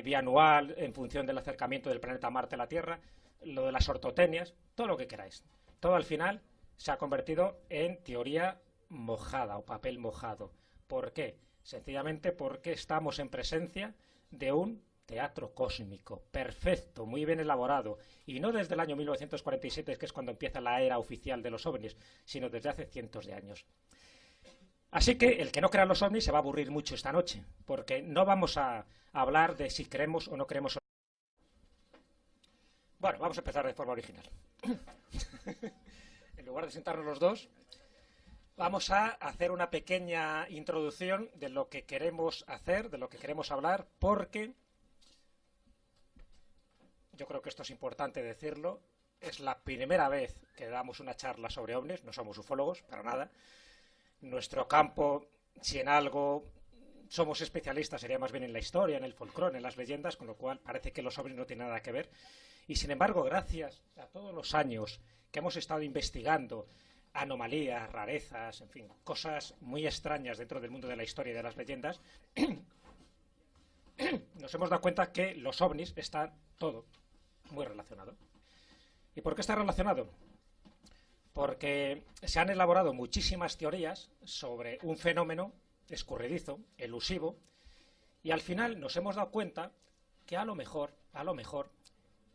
bianual en función del acercamiento del planeta Marte a la Tierra, lo de las ortotenias, todo lo que queráis. Todo al final se ha convertido en teoría mojada o papel mojado. ¿Por qué? Sencillamente porque estamos en presencia de un teatro cósmico perfecto, muy bien elaborado, y no desde el año 1947, que es cuando empieza la era oficial de los ovnis, sino desde hace cientos de años. Así que el que no crea en los ovnis se va a aburrir mucho esta noche, porque no vamos a hablar de si creemos o no creemos. Bueno, vamos a empezar de forma original. En lugar de sentarnos los dos, vamos a hacer una pequeña introducción de lo que queremos hacer, de lo que queremos hablar, porque yo creo que esto es importante decirlo. Es la primera vez que damos una charla sobre ovnis, no somos ufólogos, para nada. Nuestro campo, si en algo somos especialistas, sería más bien en la historia, en el folclore, en las leyendas, con lo cual parece que los ovnis no tienen nada que ver. Y sin embargo, gracias a todos los años que hemos estado investigando anomalías, rarezas, en fin, cosas muy extrañas dentro del mundo de la historia y de las leyendas, nos hemos dado cuenta que los ovnis están todo muy relacionado. ¿Y por qué está relacionado? Porque se han elaborado muchísimas teorías sobre un fenómeno escurridizo, elusivo, y al final nos hemos dado cuenta que a lo mejor,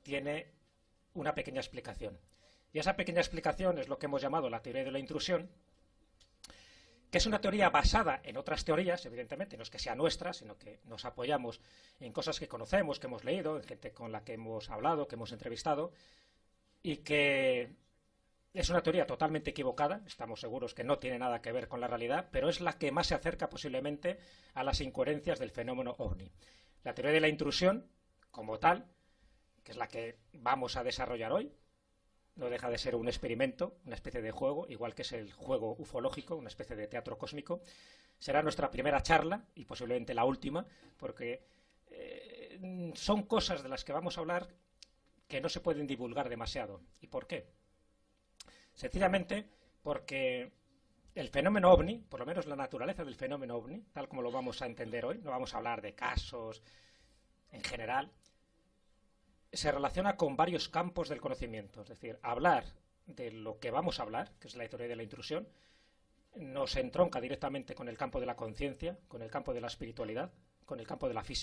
tiene una pequeña explicación. Y esa pequeña explicación es lo que hemos llamado la teoría de la intrusión, que es una teoría basada en otras teorías, evidentemente, no es que sea nuestra, sino que nos apoyamos en cosas que conocemos, que hemos leído, en gente con la que hemos hablado, que hemos entrevistado, y que es una teoría totalmente equivocada, estamos seguros que no tiene nada que ver con la realidad, pero es la que más se acerca posiblemente a las incoherencias del fenómeno ovni. La teoría de la intrusión, como tal, que es la que vamos a desarrollar hoy, no deja de ser un experimento, una especie de juego, igual que es el juego ufológico, una especie de teatro cósmico. Será nuestra primera charla y posiblemente la última, porque son cosas de las que vamos a hablar que no se pueden divulgar demasiado. ¿Y por qué? Sencillamente porque el fenómeno ovni, por lo menos la naturaleza del fenómeno ovni, tal como lo vamos a entender hoy, no vamos a hablar de casos en general, se relaciona con varios campos del conocimiento. Es decir, hablar de lo que vamos a hablar, que es la teoría de la intrusión, nos entronca directamente con el campo de la conciencia, con el campo de la espiritualidad, con el campo de la física.